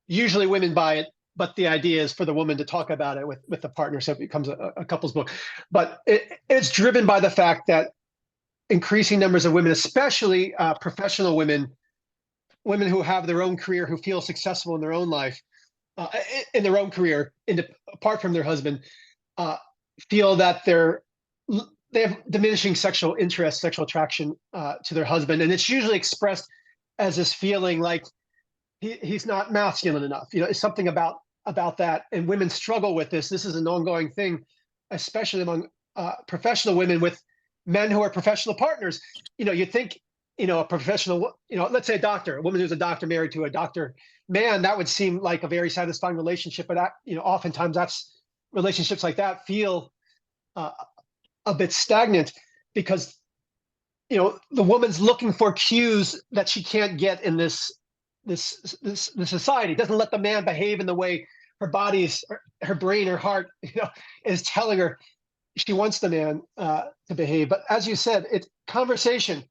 Usually women buy it, but the idea is for the woman to talk about it with the partner, so it becomes a couples book. But it's driven by the fact that increasing numbers of women, especially professional women who have their own career, who feel successful in their own life, in their own career, apart from their husband, feel that they have diminishing sexual interest, sexual attraction to their husband, and it's usually expressed as this feeling like he's not masculine enough. It's something about that, and women struggle with this. This is an ongoing thing, especially among professional women with men who are professional partners. You think, a professional, let's say a doctor, a woman who's a doctor married to a doctor man, that would seem like a very satisfying relationship. But oftentimes relationships like that feel a bit stagnant because, the woman's looking for cues that she can't get in this society. It doesn't let the man behave in the way her body's, her brain, her heart, is telling her she wants the man to behave. But as you said, it's conversation,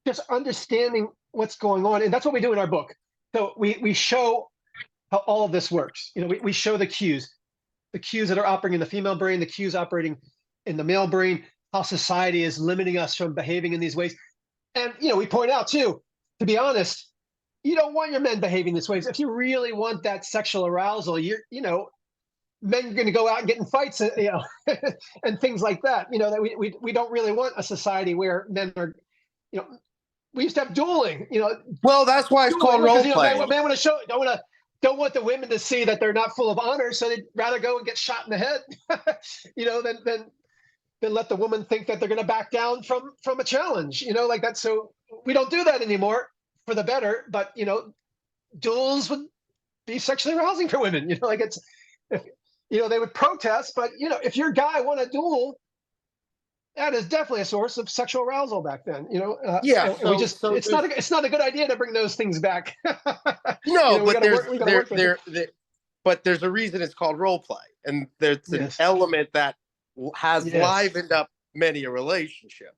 just understanding what's going on. And that's what we do in our book. So we show how all of this works. We show the cues that are operating in the female brain, the cues operating in the male brain, how society is limiting us from behaving in these ways. And, we point out too, to be honest, you don't want your men behaving this way. If you really want that sexual arousal, men are going to go out and get in fights, and things like that. That we don't really want a society where men are, we used to have dueling. Well, that's why it's called role playing. Men want to show, don't want the women to see that they're not full of honor, so they'd rather go and get shot in the head, than let the woman think that they're going to back down from a challenge. Like that. So we don't do that anymore, for the better. But duels would be sexually arousing for women. Like if, they would protest, but if your guy won a duel, that is definitely a source of sexual arousal back then. Yeah. And we just So there's it's not a good idea to bring those things back. no, We but got to work. We got to work with it. but there's a reason it's called role play, and there's an Yes. element that has Yes. livened up many a relationship.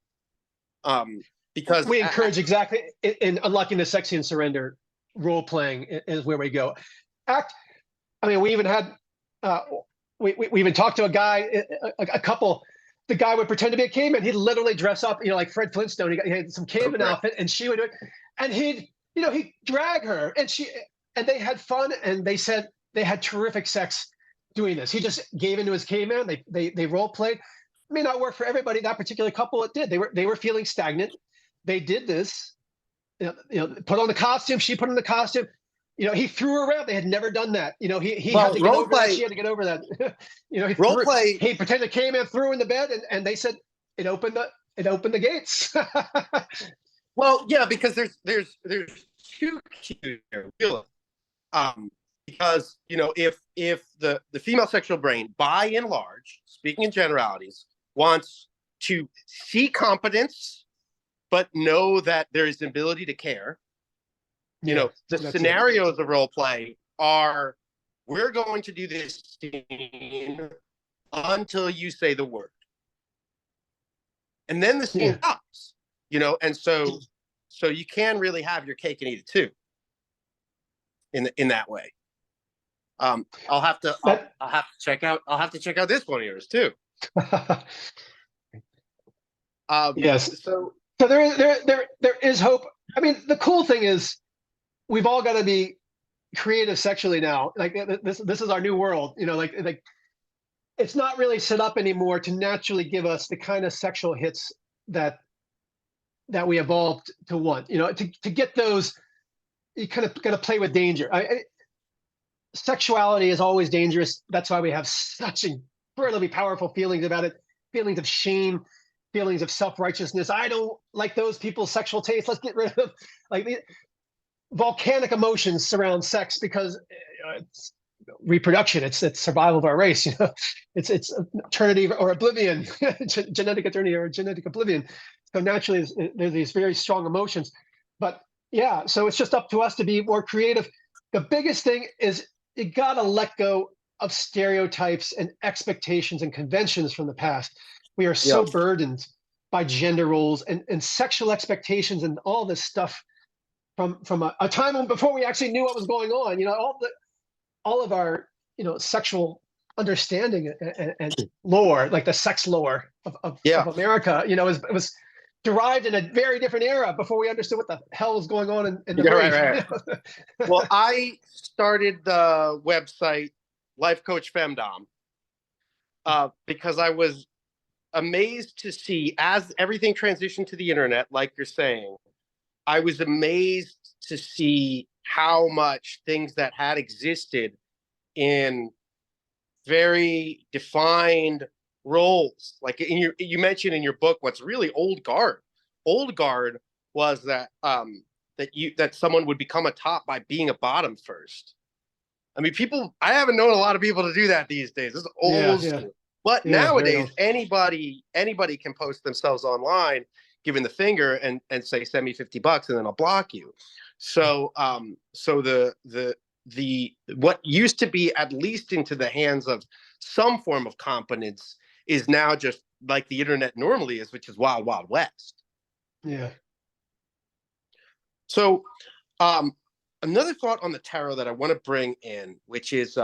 Because We encourage exactly in Unlocking the Sexy and Surrender, role playing is where we go. I mean, we even had we even talked to a guy, a couple. The guy would pretend to be a caveman. He'd literally dress up, like Fred Flintstone. He had some caveman outfit, and she would do it. And he'd drag her, and they had fun, and they said they had terrific sex doing this. He just gave into his caveman. They role played. May not work for everybody. That particular couple, it did. They were feeling stagnant. They did this. Put on the costume. She put on the costume. He threw her around. They had never done that. He had to get over that. She had to get over that. He pretended caveman, threw her in the bed, and they said it opened the gates. Well, yeah, because there's two cues here, really. Because if the female sexual brain, by and large, speaking in generalities, wants to see competence, but know that there is an ability to care. The scenarios of role play are, we're going to do this scene until you say the word. And then the scene stops, and so you can really have your cake and eat it too. In that way. I'll have to check out this one of yours too. Yes. So there is hope. I mean, the cool thing is, we've all got to be creative sexually now. Like this is our new world. Like it's not really set up anymore to naturally give us the kind of sexual hits that we evolved to want. To get those, you kind of got to play with danger. Sexuality is always dangerous. That's why we have such incredibly powerful feelings about it. Feelings of shame, feelings of self-righteousness. I don't like those people's sexual taste. Let's get rid of them. Like volcanic emotions surround sex because it's reproduction. It's survival of our race. It's eternity or oblivion, genetic eternity or genetic oblivion. So naturally, there's these very strong emotions. But yeah, so it's just up to us to be more creative. The biggest thing is you got to let go of stereotypes and expectations and conventions from the past. We are so burdened by gender roles and sexual expectations and all this stuff from a time before we actually knew what was going on. All of our sexual understanding and lore, like the sex lore of America, it was derived in a very different era before we understood what the hell was going on in the brain. Right. Well, I started the website lifecoachfemdom because I was amazed to see, as everything transitioned to the internet, like you're saying, I was amazed to see how much things that had existed in very defined roles, like you mentioned in your book, what's really old guard was that that someone would become a top by being a bottom first. I mean, I haven't known a lot of people to do that these days. This is old school. But nowadays, anybody can post themselves online, giving the finger and say, send me $50 and then I'll block you. So the what used to be at least into the hands of some form of competence is now just like the internet normally is, which is wild, wild west. Yeah. So another thought on the tarot that I want to bring in, which is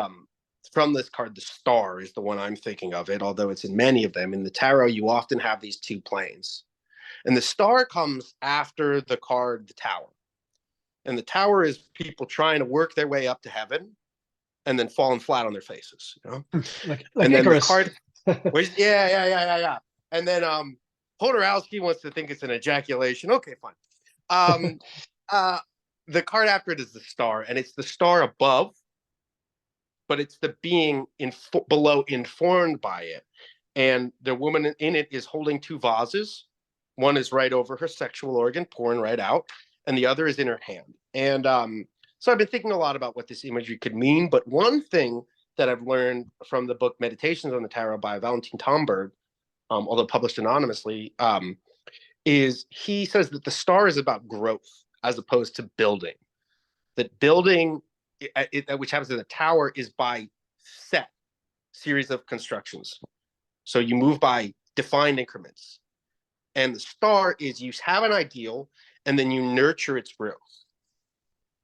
from this card, the Star is the one I'm thinking of it, although it's in many of them. In the tarot, you often have these two planes. And the Star comes after the card, the Tower. And the Tower is people trying to work their way up to heaven and then falling flat on their faces. Like and then Icarus. The card, yeah. And then Podorowski wants to think it's an ejaculation. Okay, fine. The card after it is the Star, and it's the star above, but it's the being below informed by it. And the woman in it is holding two vases. One is right over her sexual organ, pouring right out, and the other is in her hand. And So I've been thinking a lot about what this imagery could mean. But one thing that I've learned from the book Meditations on the Tarot by Valentin Tomberg, although published anonymously, is he says that the star is about growth as opposed to building. That building, which happens in the tower, is by set series of constructions. So you move by defined increments. And the star is you have an ideal and then you nurture its growth.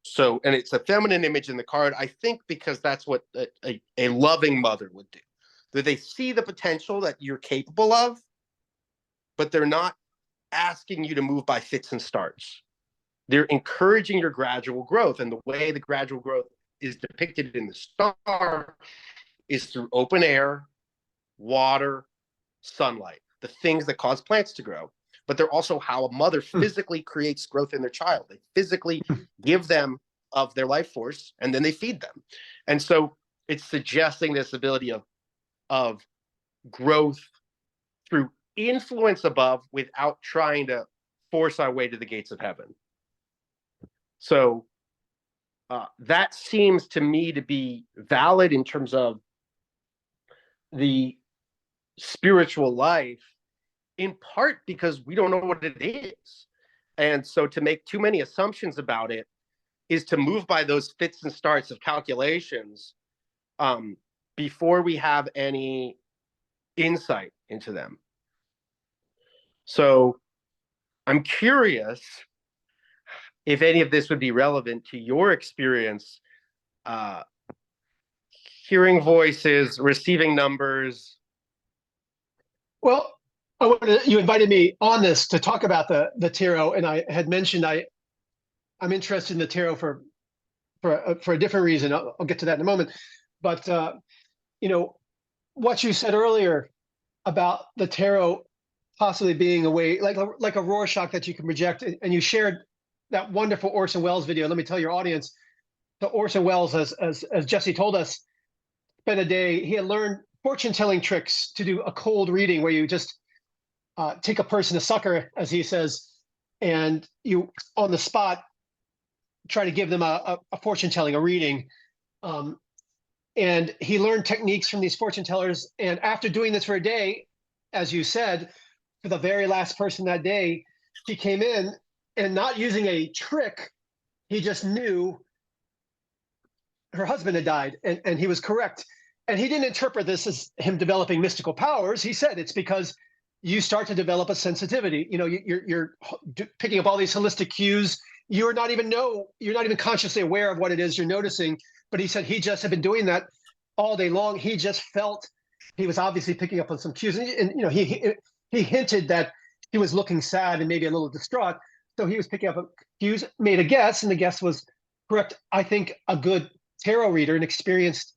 So, and it's a feminine image in the card, I think, because that's what a loving mother would do. That they see the potential that you're capable of, but they're not asking you to move by fits and starts. They're encouraging your gradual growth. And the way the gradual growth is depicted in the star is through open air, water, sunlight, the things that cause plants to grow. But they're also how a mother physically creates growth in their child. They physically give them of their life force, and then they feed them. And so it's suggesting this ability of growth through influence above without trying to force our way to the gates of heaven. So that seems to me to be valid in terms of the spiritual life, in part because we don't know what it is. And so to make too many assumptions about it is to move by those fits and starts of calculations before we have any insight into them. So I'm curious if any of this would be relevant to your experience, hearing voices, receiving numbers. Well, you invited me on this to talk about the tarot, and I had mentioned I'm interested in the tarot for a different reason. I'll get to that in a moment. But what you said earlier about the tarot possibly being a way, like a Rorschach that you can project, and you shared that wonderful Orson Welles video. Let me tell your audience, the Orson Welles, as Jesse told us, spent a day. He had learned fortune-telling tricks to do a cold reading where you just take a person, a sucker, as he says, and you on the spot try to give them a fortune-telling, a reading. And he learned techniques from these fortune tellers. And after doing this for a day, as you said, for the very last person that day, he came in and not using a trick, he just knew her husband had died, and he was correct. And he didn't interpret this as him developing mystical powers. He said it's because you start to develop a sensitivity. You're picking up all these holistic cues. You're not even consciously aware of what it is you're noticing. But he said he just had been doing that all day long. He just felt he was obviously picking up on some cues, and he hinted that he was looking sad and maybe a little distraught. So he was picking up cues, made a guess, and the guess was correct. I think a good tarot reader, an experienced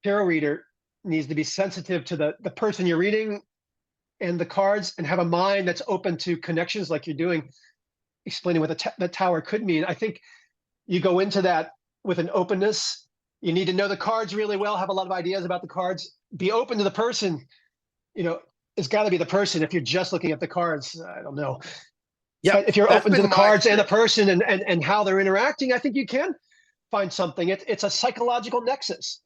tarot reader, needs to be sensitive to the person you're reading and the cards, and have a mind that's open to connections, like you're doing, explaining what the tower could mean. I think you go into that with an openness. You need to know the cards really well, have a lot of ideas about the cards, be open to the person. It's got to be the person. If you're just looking at the cards, I don't know. Yeah, but if you're open to the cards and the person and how they're interacting, I think you can find something. It's a psychological nexus,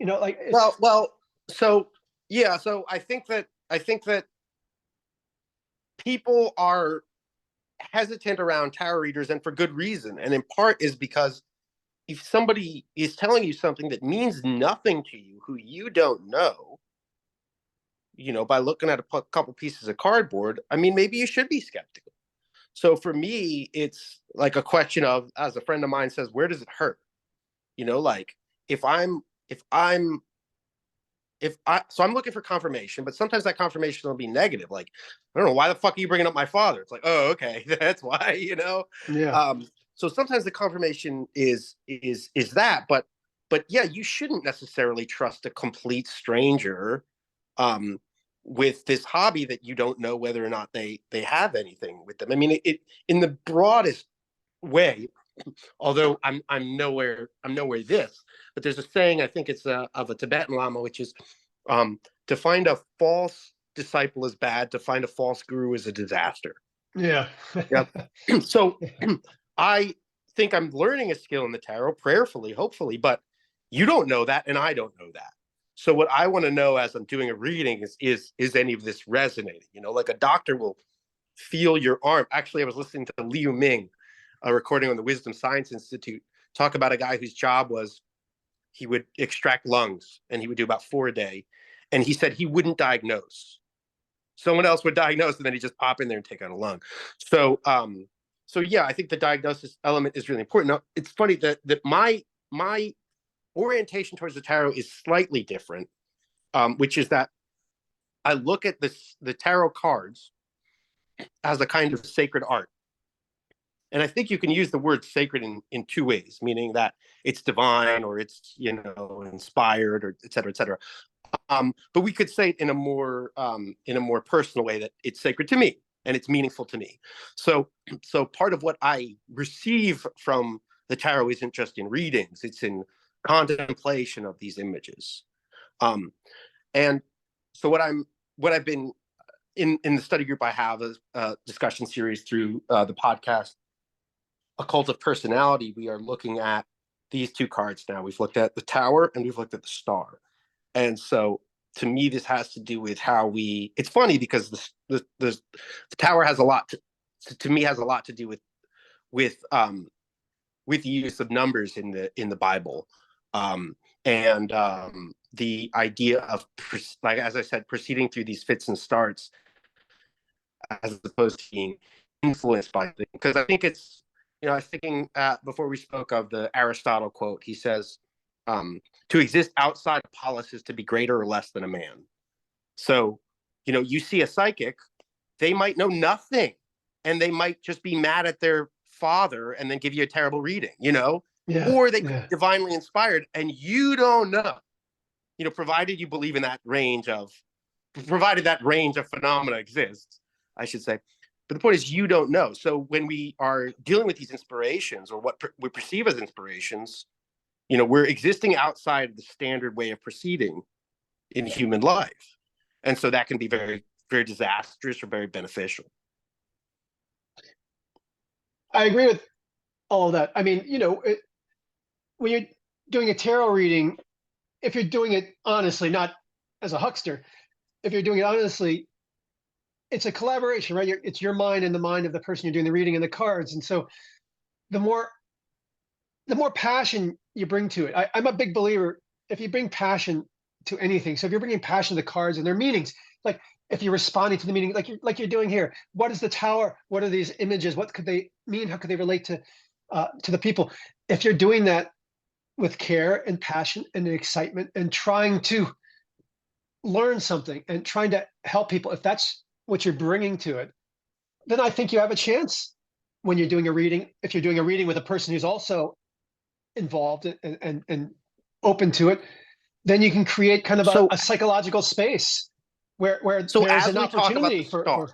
So I think that people are hesitant around tarot readers, and for good reason. And in part is because if somebody is telling you something that means nothing to you, who you don't know, by looking at a couple pieces of cardboard, I mean, maybe you should be skeptical. So for me, it's like a question of, as a friend of mine says, where does it hurt? Like so I'm looking for confirmation, but sometimes that confirmation will be negative. Like, I don't know, why the fuck are you bringing up my father? It's like, oh, okay, that's why, Yeah. So sometimes the confirmation is that, but yeah, you shouldn't necessarily trust a complete stranger with this hobby that you don't know whether or not they have anything with them. I mean, it in the broadest way, although I'm nowhere this, but there's a saying, I think it's of a Tibetan Lama, which is to find a false disciple is bad, to find a false guru is a disaster. Yeah. Yep. So I think I'm learning a skill in the tarot, prayerfully, hopefully, but you don't know that, and I don't know that. So what I want to know as I'm doing a reading is any of this resonating? You know, like a doctor will feel your arm. Actually, I was listening to Liu Ming, a recording on the Wisdom Science Institute, talk about a guy whose job was he would extract lungs, and he would do about 4 a day. And he said he wouldn't diagnose. Someone else would diagnose, and then he'd just pop in there and take out a lung. So yeah, I think the diagnosis element is really important. Now, it's funny that my orientation towards the tarot is slightly different, which is that I look at the tarot cards as a kind of sacred art. And I think you can use the word sacred in two ways, meaning that it's divine or it's, you know, inspired or et cetera, et cetera. But we could say it in a more personal way, that it's sacred to me and it's meaningful to me. So part of what I receive from the tarot isn't just in readings; it's in contemplation of these images. And so what I've been in the study group, I have a discussion series through the podcast, A Cult of Personality. We are looking at these two cards now. We've looked at the Tower and we've looked at the Star. And so to me, this has to do with how it's funny because the Tower has a lot to me has a lot to do with the use of numbers in the Bible. And the idea of, like, as I said, proceeding through these fits and starts as opposed to being influenced by things. Because I think it's, you know, I was thinking before we spoke of the Aristotle quote. He says, to exist outside of polis is to be greater or less than a man. So, you know, you see a psychic, they might know nothing, and they might just be mad at their father and then give you a terrible reading, you know, or they could be divinely inspired and you don't know, you know, provided you believe in that range of, provided that range of phenomena exists, I should say. But the point is, you don't know. So when we are dealing with these inspirations, or what we perceive as inspirations, you know, we're existing outside of the standard way of proceeding in human life. And so that can be very, very disastrous or very beneficial. I agree with all of that. I mean, you know, when you're doing a tarot reading, if you're doing it honestly, not as a huckster, if you're doing it honestly, it's a collaboration, right? It's your mind and the mind of the person you're doing the reading and the cards. And so the more passion you bring to it, I'm a big believer, if you bring passion to anything. So if you're bringing passion to the cards and their meanings, like if you're responding to the meaning, like you're doing here, what is the Tower? What are these images? What could they mean? How could they relate to the people? If you're doing that with care and passion and excitement and trying to learn something and trying to help people, if that's what you're bringing to it, then I think you have a chance when you're doing a reading. If you're doing a reading with a person who's also involved and open to it, then you can create kind of a psychological space where there's an opportunity for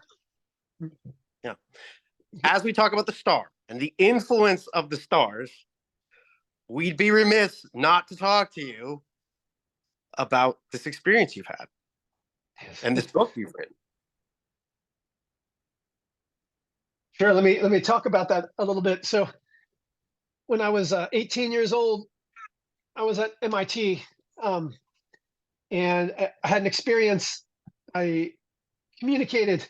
yeah. As we talk about the Star and the influence of the stars, we'd be remiss not to talk to you about this experience you've had and this book you've written. Sure. Let me talk about that a little bit. So when I was 18 years old, I was at MIT, and I had an experience. I communicated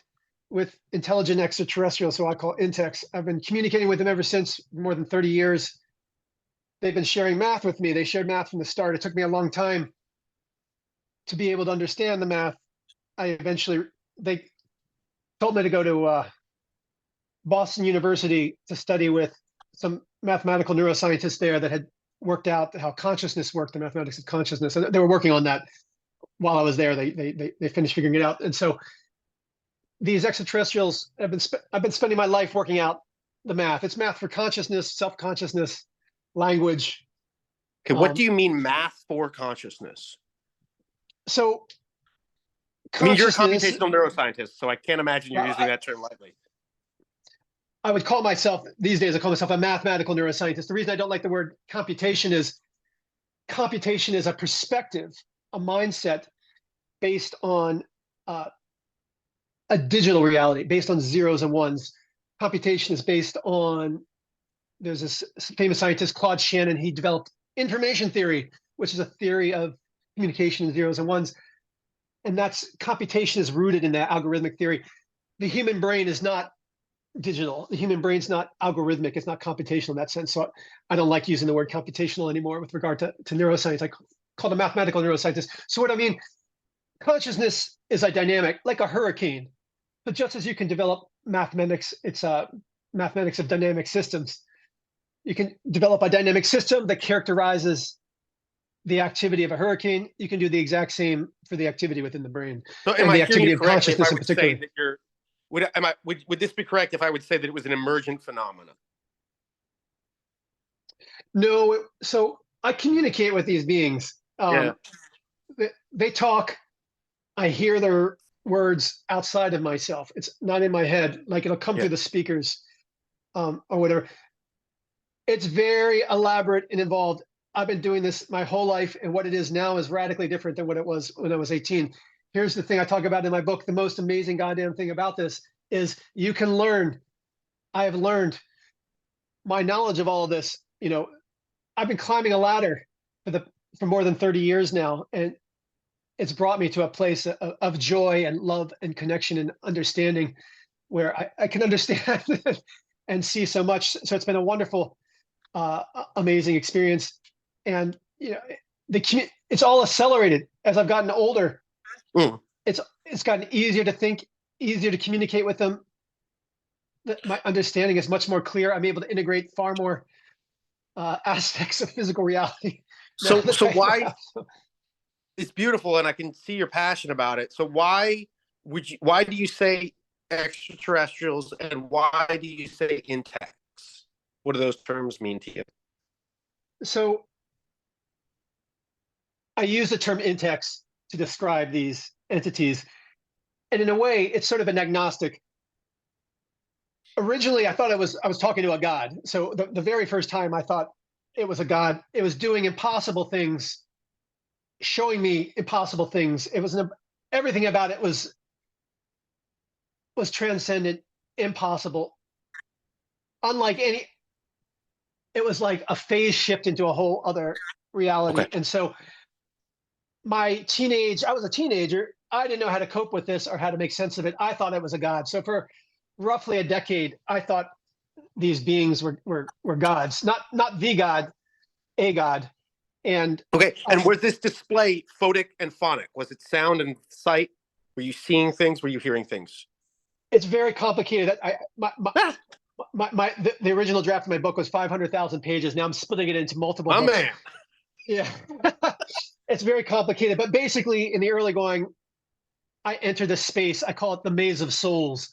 with intelligent extraterrestrials, who I call Intex. I've been communicating with them ever since, more than 30 years. They've been sharing math with me. They shared math from the start. It took me a long time to be able to understand the math. They told me to go to Boston University to study with some mathematical neuroscientists there that had worked out how consciousness worked, the mathematics of consciousness. And they were working on that while I was there. They finished figuring it out. And so these extraterrestrials I've been spending my life working out the math. It's math for consciousness, self-consciousness, language. Okay, what do you mean math for consciousness? So I mean, you're a computational neuroscientist, so I can't imagine you're using that term lightly. I would call myself, these days I call myself a mathematical neuroscientist. The reason I don't like the word computation is a perspective, a mindset based on a digital reality, based on zeros and ones. Computation is based on there's this famous scientist, Claude Shannon. He developed information theory, which is a theory of communication in zeros and ones. And that's computation is rooted in that algorithmic theory. The human brain is not digital. The human brain's not algorithmic. It's not computational in that sense. So I don't like using the word computational anymore with regard to neuroscience. I call it a mathematical neuroscientist. So what I mean, consciousness is a dynamic, like a hurricane. But just as you can develop mathematics, it's mathematics of dynamic systems. You can develop a dynamic system that characterizes the activity of a hurricane. You can do the exact same for the activity within the brain. So am I hearing you correctly if I would say that you're, would this be correct if I would say that it was an emergent phenomenon? No, so I communicate with these beings. They talk. I hear their words outside of myself. It's not in my head. Like it'll come through the speakers or whatever. It's very elaborate and involved. I've been doing this my whole life, and what it is now is radically different than what it was when I was 18. Here's the thing I talk about in my book. The most amazing goddamn thing about this is you can learn. I have learned my knowledge of all of this. You know, I've been climbing a ladder for more than 30 years now, and it's brought me to a place of joy and love and connection and understanding where I can understand and see so much. So it's been a wonderful, amazing experience. And you know, it's all accelerated as I've gotten older. It's gotten easier to think, easier to communicate with them. My understanding is much more clear. I'm able to integrate far more aspects of physical reality. So why? It's beautiful, and I can see your passion about it. So why do you say extraterrestrials, and why do you say Intex? What do those terms mean to you? So I use the term Intex to describe these entities. And in a way, it's sort of an agnostic. Originally, I thought I was talking to a god. So the very first time I thought it was a god, it was doing impossible things, showing me impossible things. It was everything about it was transcendent, impossible. Unlike any, it was like a phase shift into a whole other reality. Okay. And so I was a teenager. I didn't know how to cope with this or how to make sense of it. I thought it was a god. So for roughly a decade, I thought these beings were gods, not the god, a god. And okay. And was this display photic and phonic? Was it sound and sight? Were you seeing things? Were you hearing things? It's very complicated. The original draft of my book was 500,000 pages. Now I'm splitting it into multiple books. Man. Yeah. It's very complicated. But basically, in the early going, I enter this space. I call it the maze of souls.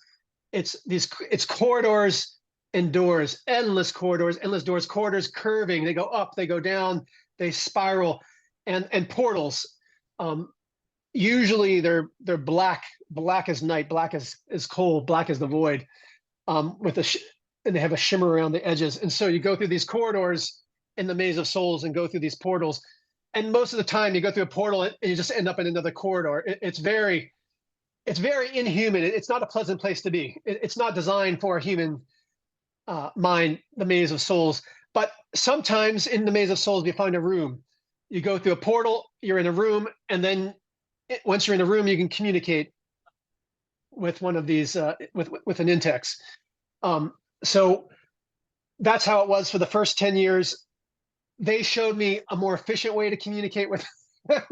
It's corridors and doors, endless corridors, endless doors, corridors curving. They go up, they go down, they spiral, and portals. Usually they're black as night, black as coal, black as the void, and they have a shimmer around the edges. And so you go through these corridors in the maze of souls and go through these portals. And most of the time you go through a portal and you just end up in another corridor. It's very inhuman. It's not a pleasant place to be. It's not designed for a human mind, the maze of souls. But sometimes in the maze of souls, you find a room. You go through a portal, you're in a room, and then once you're in a room, you can communicate with one of these, with an Intex. So that's how it was for the first 10 years. They showed me a more efficient way to communicate with them.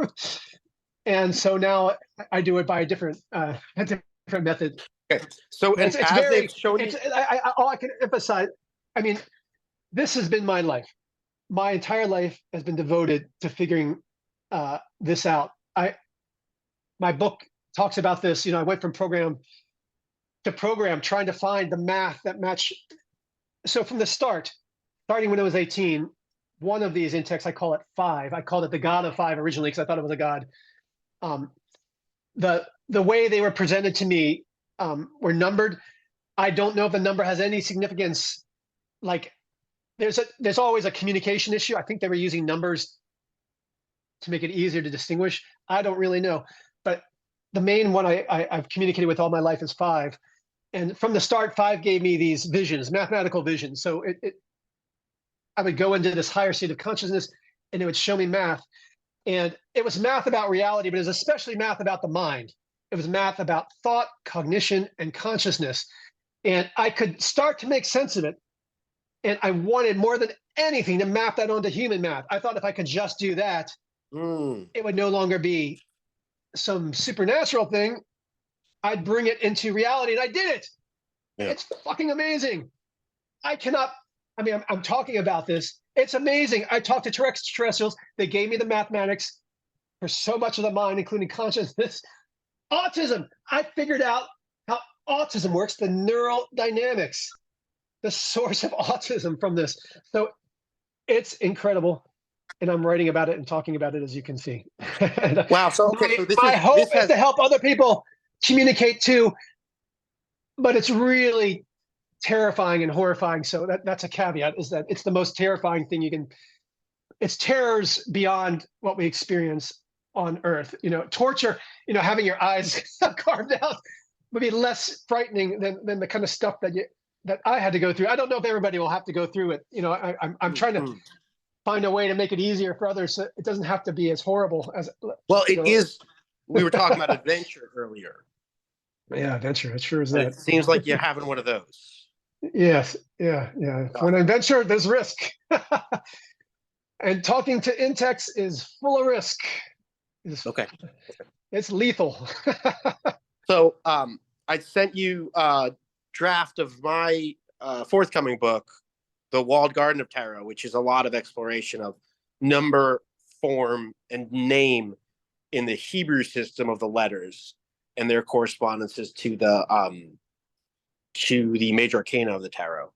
And so now I do it by a different method. Okay. So all I can emphasize, I mean, this has been my life. My entire life has been devoted to figuring this out. My book talks about this. You know, I went from program to program, trying to find the math that match. So from the starting when I was 18, one of these Intex, I call it 5. I called it the God of 5 originally because I thought it was a god. The way they were presented to me were numbered. I don't know if the number has any significance. Like there's always a communication issue. I think they were using numbers to make it easier to distinguish. I don't really know, but the main one I've communicated with all my life is 5. And from the start, 5 gave me these visions, mathematical visions. So I would go into this higher state of consciousness, and it would show me math. And it was math about reality, but it was especially math about the mind. It was math about thought, cognition, and consciousness. And I could start to make sense of it. And I wanted more than anything to map that onto human math. I thought if I could just do that, it would no longer be some supernatural thing. I'd bring it into reality, and I did it. Yeah. It's fucking amazing. I cannot, I mean, I'm talking about this. It's amazing. I talked to extraterrestrials. They gave me the mathematics for so much of the mind, including consciousness. Autism. I figured out how autism works, the neural dynamics, the source of autism from this. So it's incredible. And I'm writing about it and talking about it, as you can see. Wow. So, okay. So My hope is to help other people communicate too, but it's really terrifying and horrifying. So that's a caveat, is that it's the most terrifying thing you can, it's terrors beyond what we experience on Earth. You know, torture, you know, having your eyes carved out would be less frightening than the kind of stuff that I had to go through. I don't know if everybody will have to go through it. You know, I'm trying to find a way to make it easier for others so it doesn't have to be as horrible as. Well, it is. We were talking about adventure earlier. Yeah, adventure. It sure is that. It seems like you're having one of those. Yes. Yeah. Yeah. When I venture, there's risk. And talking to Intex is full of risk. Okay. It's lethal. So I sent you a draft of my forthcoming book, The Walled Garden of Tarot, which is a lot of exploration of number, form, and name in the Hebrew system of the letters and their correspondences to the major arcana of the tarot,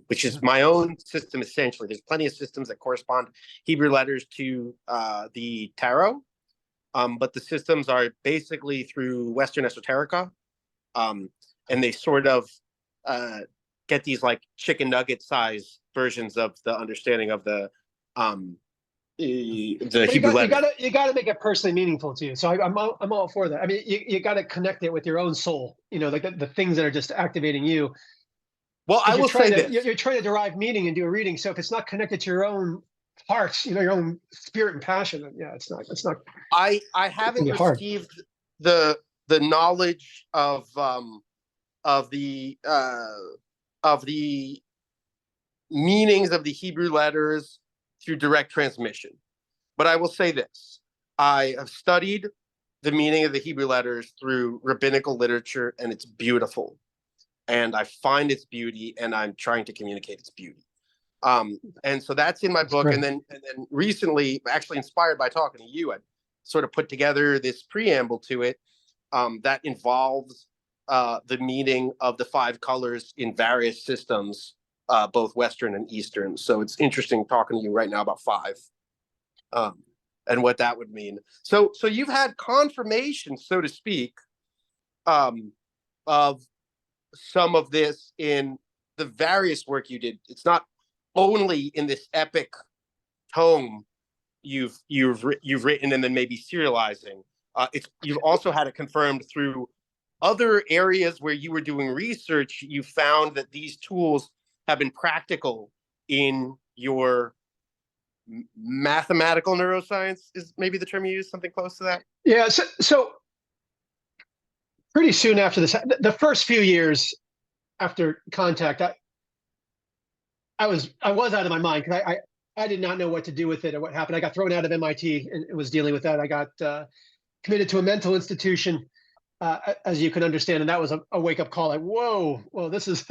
which is my own system essentially. There's plenty of systems that correspond Hebrew letters to the tarot, but the systems are basically through Western esoterica, and they sort of get these like chicken nugget size versions of the understanding of the Hebrew letters. You gotta make it personally meaningful to you. So I'm all for that. I mean, you got to connect it with your own soul. You know, like the things that are just activating you. Well, I will say this: you're trying to derive meaning and do a reading. So if it's not connected to your own heart, you know, your own spirit and passion, then yeah, it's not. I haven't received the knowledge of the meanings of the Hebrew letters through direct transmission. But I will say this: I have studied the meaning of the Hebrew letters through rabbinical literature, and it's beautiful. And I find its beauty, and I'm trying to communicate its beauty. And so that's in my book. And then recently, actually inspired by talking to you, I sort of put together this preamble to it that involves the meaning of the 5 colors in various systems, both Western and Eastern. So it's interesting talking to you right now about 5 and what that would mean. So you've had confirmation, so to speak, of some of this in the various work you did. It's not only in this epic tome you've written and then maybe serializing. You've also had it confirmed through other areas where you were doing research. You found that these tools have been practical in your mathematical neuroscience, is maybe the term you use, something close to that. Yeah. So pretty soon after this, the first few years after contact, I was out of my mind because I did not know what to do with it or what happened. I got thrown out of MIT and was dealing with that. I got committed to a mental institution, as you can understand, and that was a wake up call. Like, whoa, well, this is.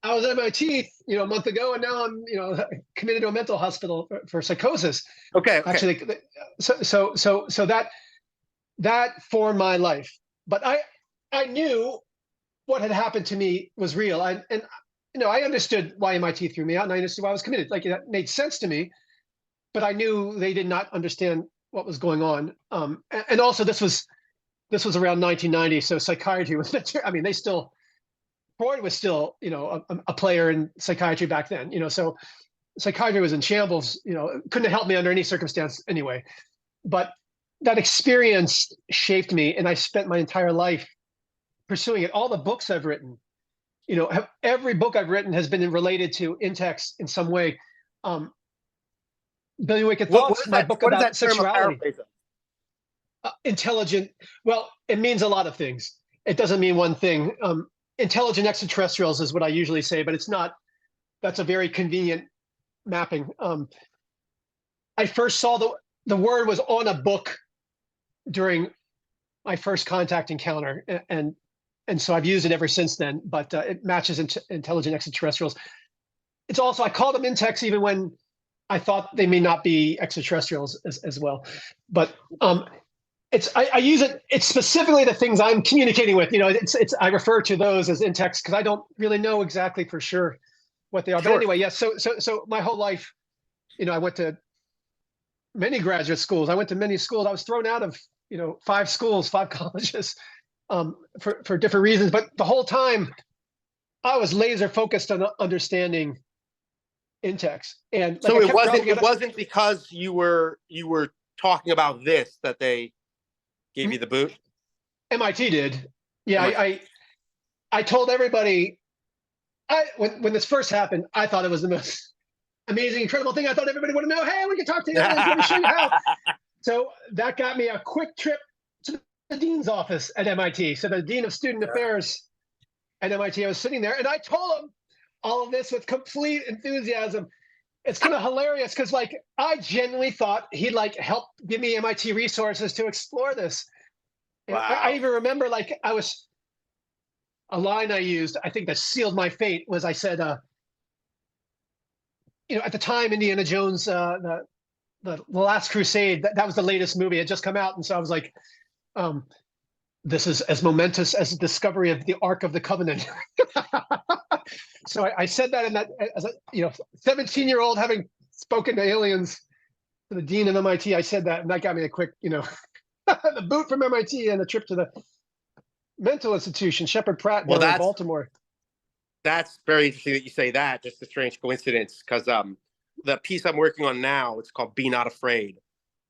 I was at MIT, a month ago, and now I'm, committed to a mental hospital for psychosis. Okay. Actually, so that formed my life. But I knew what had happened to me was real. I understood why MIT threw me out, and I understood why I was committed. Like, that made sense to me, but I knew they did not understand what was going on. And also this was around 1990, so psychiatry was. I mean, Freud was still, a player in psychiatry back then. So psychiatry was in shambles. Couldn't have helped me under any circumstance anyway. But that experience shaped me, and I spent my entire life pursuing it. All the books I've written, every book I've written has been related to Intex in some way. Billion Wicked What Thoughts, is my that? book What is about that term a sexuality. paraphrase of? Intelligent. Well, it means a lot of things. It doesn't mean one thing. Intelligent extraterrestrials is what I usually say, but it's not. That's a very convenient mapping. I first saw the word was on a book during my first contact encounter, and so I've used it ever since then. But it matches intelligent extraterrestrials. It's also, I call them Intex even when I thought they may not be extraterrestrials as well. But I use it. It's specifically the things I'm communicating with. I refer to those as Intex because I don't really know exactly for sure what they are. But Sure. anyway, yes. So my whole life, I went to many graduate schools. I went to many schools. I was thrown out of 5 schools, 5 colleges, for different reasons. But the whole time, I was laser focused on understanding Intex. And like, So I it kept wasn't dropping it wasn't because you were talking about this that they gave you the boot? MIT did. Yeah, MIT. I told everybody. When this first happened, I thought it was the most amazing, incredible thing. I thought everybody would know. Hey, we can talk to the aliens. Let me show you how. So that got me a quick trip to the dean's office at MIT. So the dean of student affairs at MIT, I was sitting there, and I told him all of this with complete enthusiasm. It's kind of hilarious because, like, I genuinely thought he'd help give me MIT resources to explore this. Wow. I even remember, a line I used, I think that sealed my fate, was I said, at the time, Indiana Jones, the Last Crusade, that was the latest movie. It had just come out, and so I was like, this is as momentous as the discovery of the Ark of the Covenant. So I said that in that, as a 17-year-old having spoken to aliens, to the dean of MIT. I said that, and that got me a quick, the boot from MIT and a trip to the mental institution, Shepherd Pratt, Well, down in Baltimore. That's very interesting that you say that. Just a strange coincidence, because the piece I'm working on now, it's called Be Not Afraid.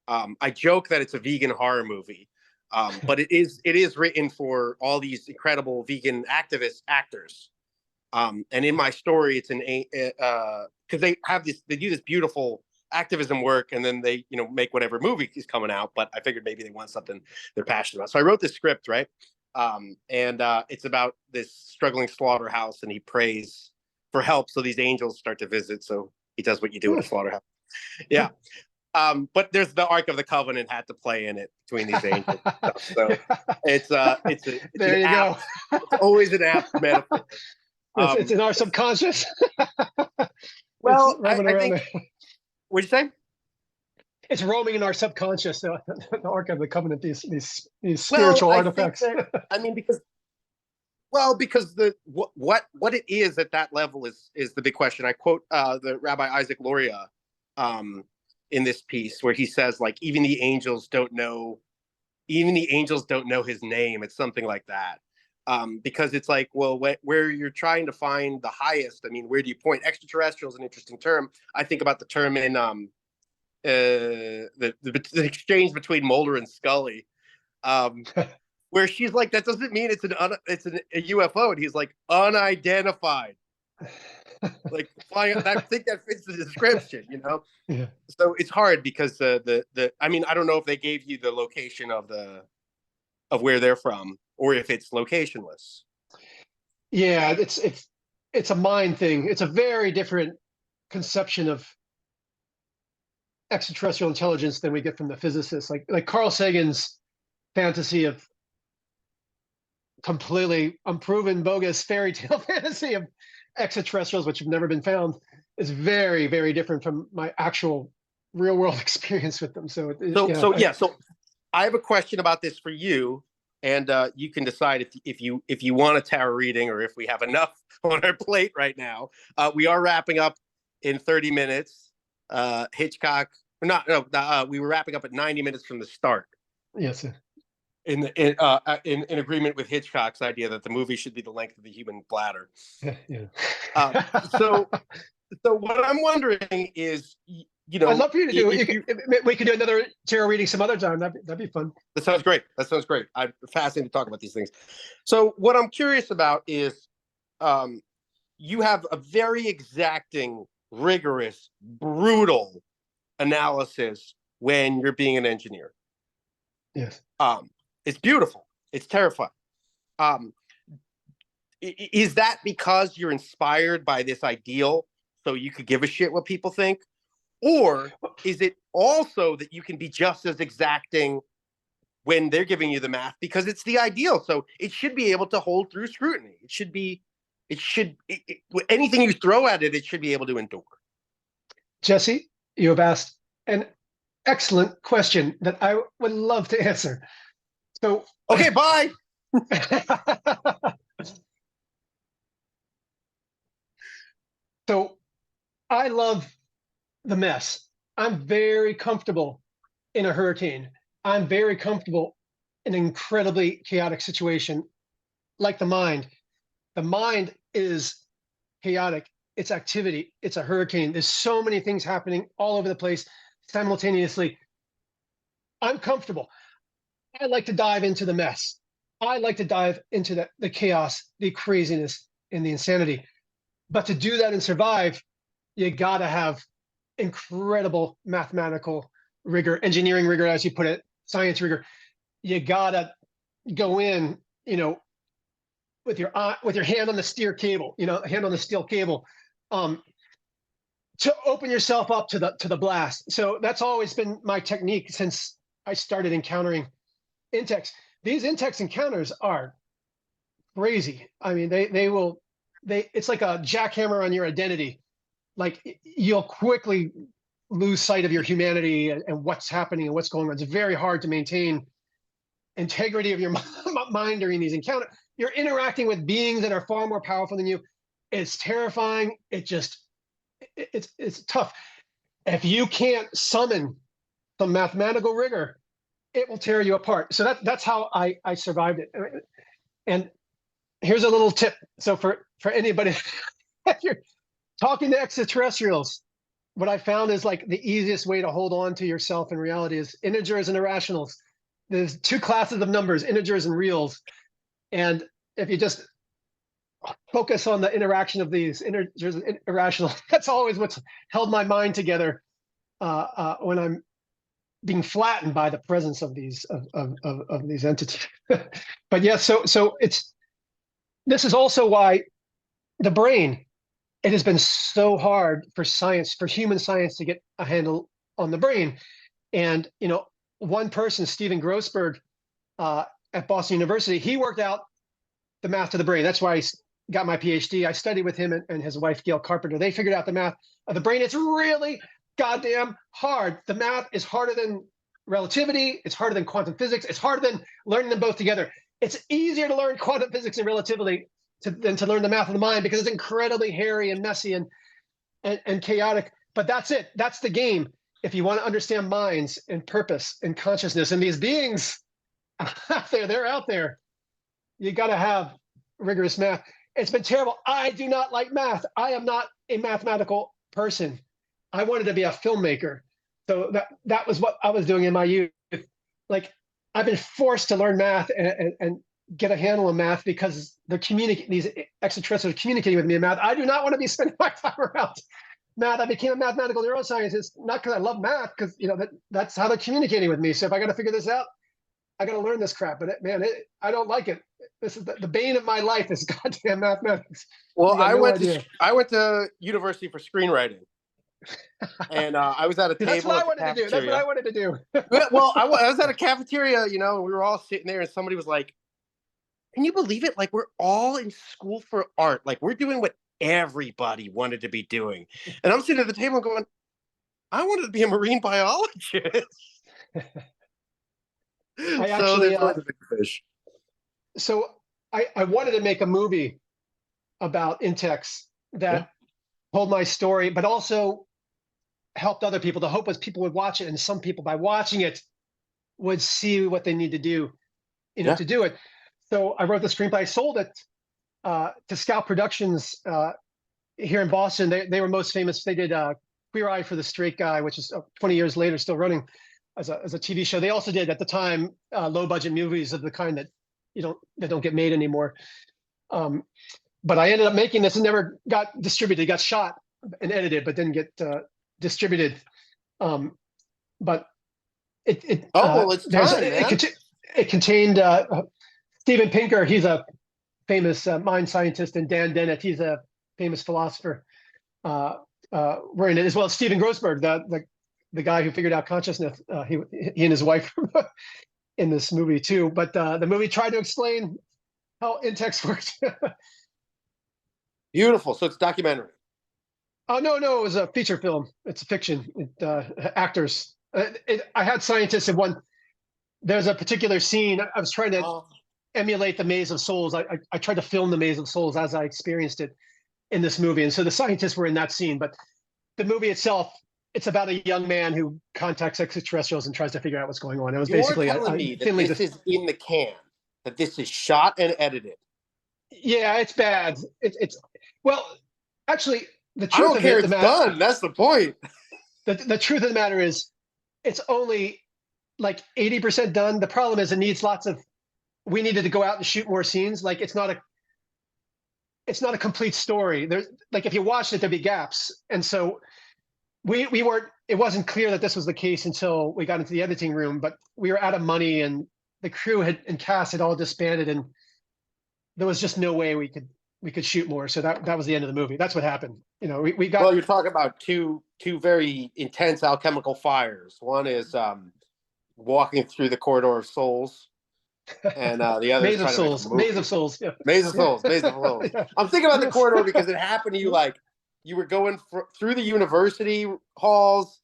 I joke that it's a vegan horror movie, but it is written for all these incredible vegan activist actors. And in my story, it's because they do this beautiful activism work, and then they make whatever movie is coming out. But I figured maybe they want something they're passionate about. So I wrote this script, right? And it's about this struggling slaughterhouse, and he prays for help so these angels start to visit. So he does what you do in a slaughterhouse. Yeah. But there's the Ark of the Covenant had to play in it between these angels. So it's there you go. It's always an apt metaphor. It's in our subconscious. Well, I think. What'd you say? It's roaming in our subconscious. The Ark of the Covenant, these spiritual artifacts. Because what it is at that level is the big question. I quote the Rabbi Isaac Luria in this piece, where he says, like, even the angels don't know his name. It's something like that. Because it's like, well, where you're trying to find the highest, where do you point? Extraterrestrial is an interesting term. I think about the term in the exchange between Mulder and Scully, where she's like, that doesn't mean it's a UFO, and he's like, unidentified. Like, I think that fits the description, Yeah. So it's hard because I don't know if they gave you the location of where they're from, or if it's locationless. Yeah, it's a mind thing. It's a very different conception of extraterrestrial intelligence than we get from the physicists. Like Carl Sagan's fantasy of completely unproven, bogus fairy tale fantasy of extraterrestrials, which have never been found, is very, very different from my actual real world experience with them. So I have a question about this for you, and you can decide if you want a tarot reading, or if we have enough on our plate right now. We are wrapping up in 30 minutes. We were wrapping up at 90 minutes from the start. Yes. In agreement with Hitchcock's idea that the movie should be the length of the human bladder. Yeah. So what I'm wondering is, I'd love for you to do. We could do another tarot reading some other time. That'd be fun. That sounds great. I'm fascinated to talk about these things. So what I'm curious about is, you have a very exacting rigorous, brutal analysis when you're being an engineer. Yes. It's beautiful. It's terrifying. Is that because you're inspired by this ideal so you could give a shit what people think? Or is it also that you can be just as exacting when they're giving you the math because it's the ideal? So it should be able to hold through scrutiny. Anything you throw at it, it should be able to endure. Jesse, you have asked an excellent question that I would love to answer. So, okay, bye. So I love the mess. I'm very comfortable in a hurricane. I'm very comfortable in an incredibly chaotic situation like the mind. The mind is chaotic. It's activity. It's a hurricane. There's so many things happening all over the place simultaneously. I'm comfortable. I like to dive into the mess. I like to dive into the chaos, the craziness, and the insanity. But to do that and survive, you got to have incredible mathematical rigor, engineering rigor, as you put it, science rigor. You got to go in, with your hand on the steer cable, hand on the steel cable, to open yourself up to the blast. So that's always been my technique since I started encountering Intex. These Intex encounters are crazy. I mean, it's like a jackhammer on your identity. Like you'll quickly lose sight of your humanity and what's happening and what's going on. It's very hard to maintain integrity of your mind during these encounters. You're interacting with beings that are far more powerful than you. It's terrifying. It's tough. If you can't summon some mathematical rigor, it will tear you apart. So that's how I survived it. And here's a little tip. So for anybody, if you're talking to extraterrestrials, what I found is like the easiest way to hold on to yourself in reality is integers and irrationals. There's two classes of numbers, integers and reals. And if you just focus on the interaction of these integers and irrational, that's always what's held my mind together when I'm being flattened by the presence of these entities. But yeah, so this is also why the brain, it has been so hard for human science to get a handle on the brain. And one person, Stephen Grossberg, at Boston University, he worked out the math to the brain. That's why I got my PhD. I studied with him and his wife, Gail Carpenter. They figured out the math of the brain. It's really goddamn hard. The math is harder than relativity. It's harder than quantum physics. It's harder than learning them both together. It's easier to learn quantum physics and relativity than to learn the math of the mind because it's incredibly hairy and messy and chaotic. But that's it. That's the game. If you want to understand minds and purpose and consciousness and these beings out there, they're out there. You got to have rigorous math. It's been terrible. I do not like math. I am not a mathematical person. I wanted to be a filmmaker. So that was what I was doing in my youth. Like I've been forced to learn math and get a handle on math because these extraterrestrials are communicating with me in math. I do not want to be spending my time around math. I became a mathematical neuroscientist, not because I love math, because that's how they're communicating with me. So if I got to figure this out, I got to learn this crap. But I don't like it. This is the bane of my life is goddamn mathematics. Well, I went to university for screenwriting, and I was at a table. That's what I wanted to do. That's what I wanted to do. Well, I was at a cafeteria, and we were all sitting there, and somebody was like, "Can you believe it? Like we're all in school for art. Like we're doing what everybody wanted to be doing." And I'm sitting at the table going, "I wanted to be a marine biologist." I actually, so I wanted to make a movie about Intex that told my story, but also helped other people. The hope was people would watch it, and some people, by watching it, would see what they need to do, to do it. So I wrote the screenplay. I sold it to Scout Productions here in Boston. They were most famous. They did Queer Eye for the Straight Guy, which is 20 years later still running as a TV show. They also did at the time low budget movies of the kind that don't get made anymore. But I ended up making this and never got distributed. It got shot and edited, but didn't get distributed. But well, it's time, man. It contained Steven Pinker. He's a famous mind scientist, and Dan Dennett. He's a famous philosopher. Were in it, as well as Stephen Grossberg, the guy who figured out consciousness. He and his wife in this movie too. But the movie tried to explain how Intex worked. Beautiful. So it's documentary. Oh no, it was a feature film. It's a fiction. Actors. I had scientists in one. There's a particular scene. I was trying to emulate the Maze of Souls. I tried to film the Maze of Souls as I experienced it in this movie, and so the scientists were in that scene. But the movie itself, it's about a young man who contacts extraterrestrials and tries to figure out what's going on. It was basically telling me that this is in the can, that this is shot and edited. Yeah, it's bad. It's well, actually, the truth I don't of care. It's done. That's the point. The truth of the matter is, it's only like 80% done. The problem is it needs lots of. We needed to go out and shoot more scenes. Like it's not a complete story. There's like if you watched it, there'd be gaps, and so we weren't. It wasn't clear that this was the case until we got into the editing room. But we were out of money, and the crew and cast had all disbanded, and there was just no way we could shoot more. So that was the end of the movie. That's what happened. You know, we got. Well, you're talking about two very intense alchemical fires. One is walking through the corridor of souls, and the other Maze of Souls. Maze of Souls. Yeah. Maze of Souls. Maze of Souls. Yeah. I'm thinking about the corridor because it happened to you like you were going through the university halls.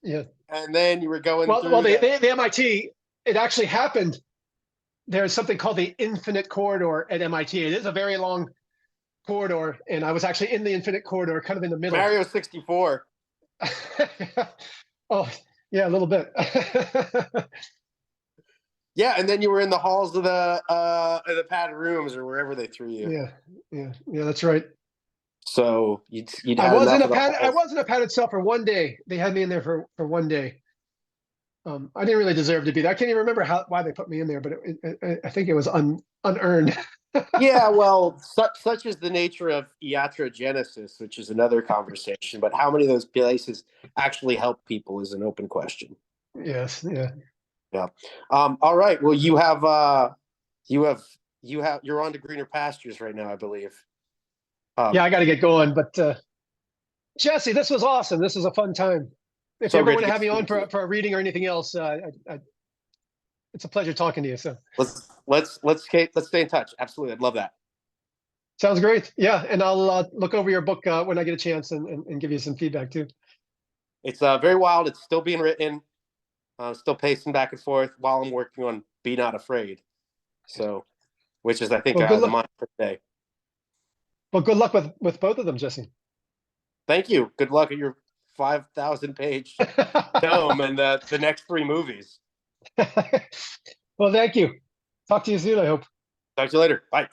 Yeah. And then you were going through. Well, the MIT. It actually happened. There's something called the Infinite Corridor at MIT. It is a very long corridor, and I was actually in the Infinite Corridor, kind of in the middle. Mario 64. Oh, yeah, a little bit. Yeah, and then you were in the halls of the padded rooms or wherever they threw you. Yeah, that's right. So you'd I was in a padded cell for one day. They had me in there for one day. I didn't really deserve to be there. I can't even remember why they put me in there, but I think it was unearned. Yeah, well, such is the nature of iatrogenesis, which is another conversation. But how many of those places actually help people is an open question. Yes, yeah. All right. Well, you're on to greener pastures right now, I believe. Yeah, I got to get going. But Jesse, this was awesome. This was a fun time. If you ever want to have me on for a reading or anything else, it's a pleasure talking to you. So let's stay in touch. Absolutely, I'd love that. Sounds great. Yeah, and I'll look over your book when I get a chance and give you some feedback too. It's very wild. It's still being written. Still pacing back and forth while I'm working on Be Not Afraid. So, which is I think the mind for today. Well, good luck with both of them, Jesse. Thank you. Good luck at your 5,000 page tome and the next 3 movies. Well, thank you. Talk to you soon, I hope. Talk to you later. Bye.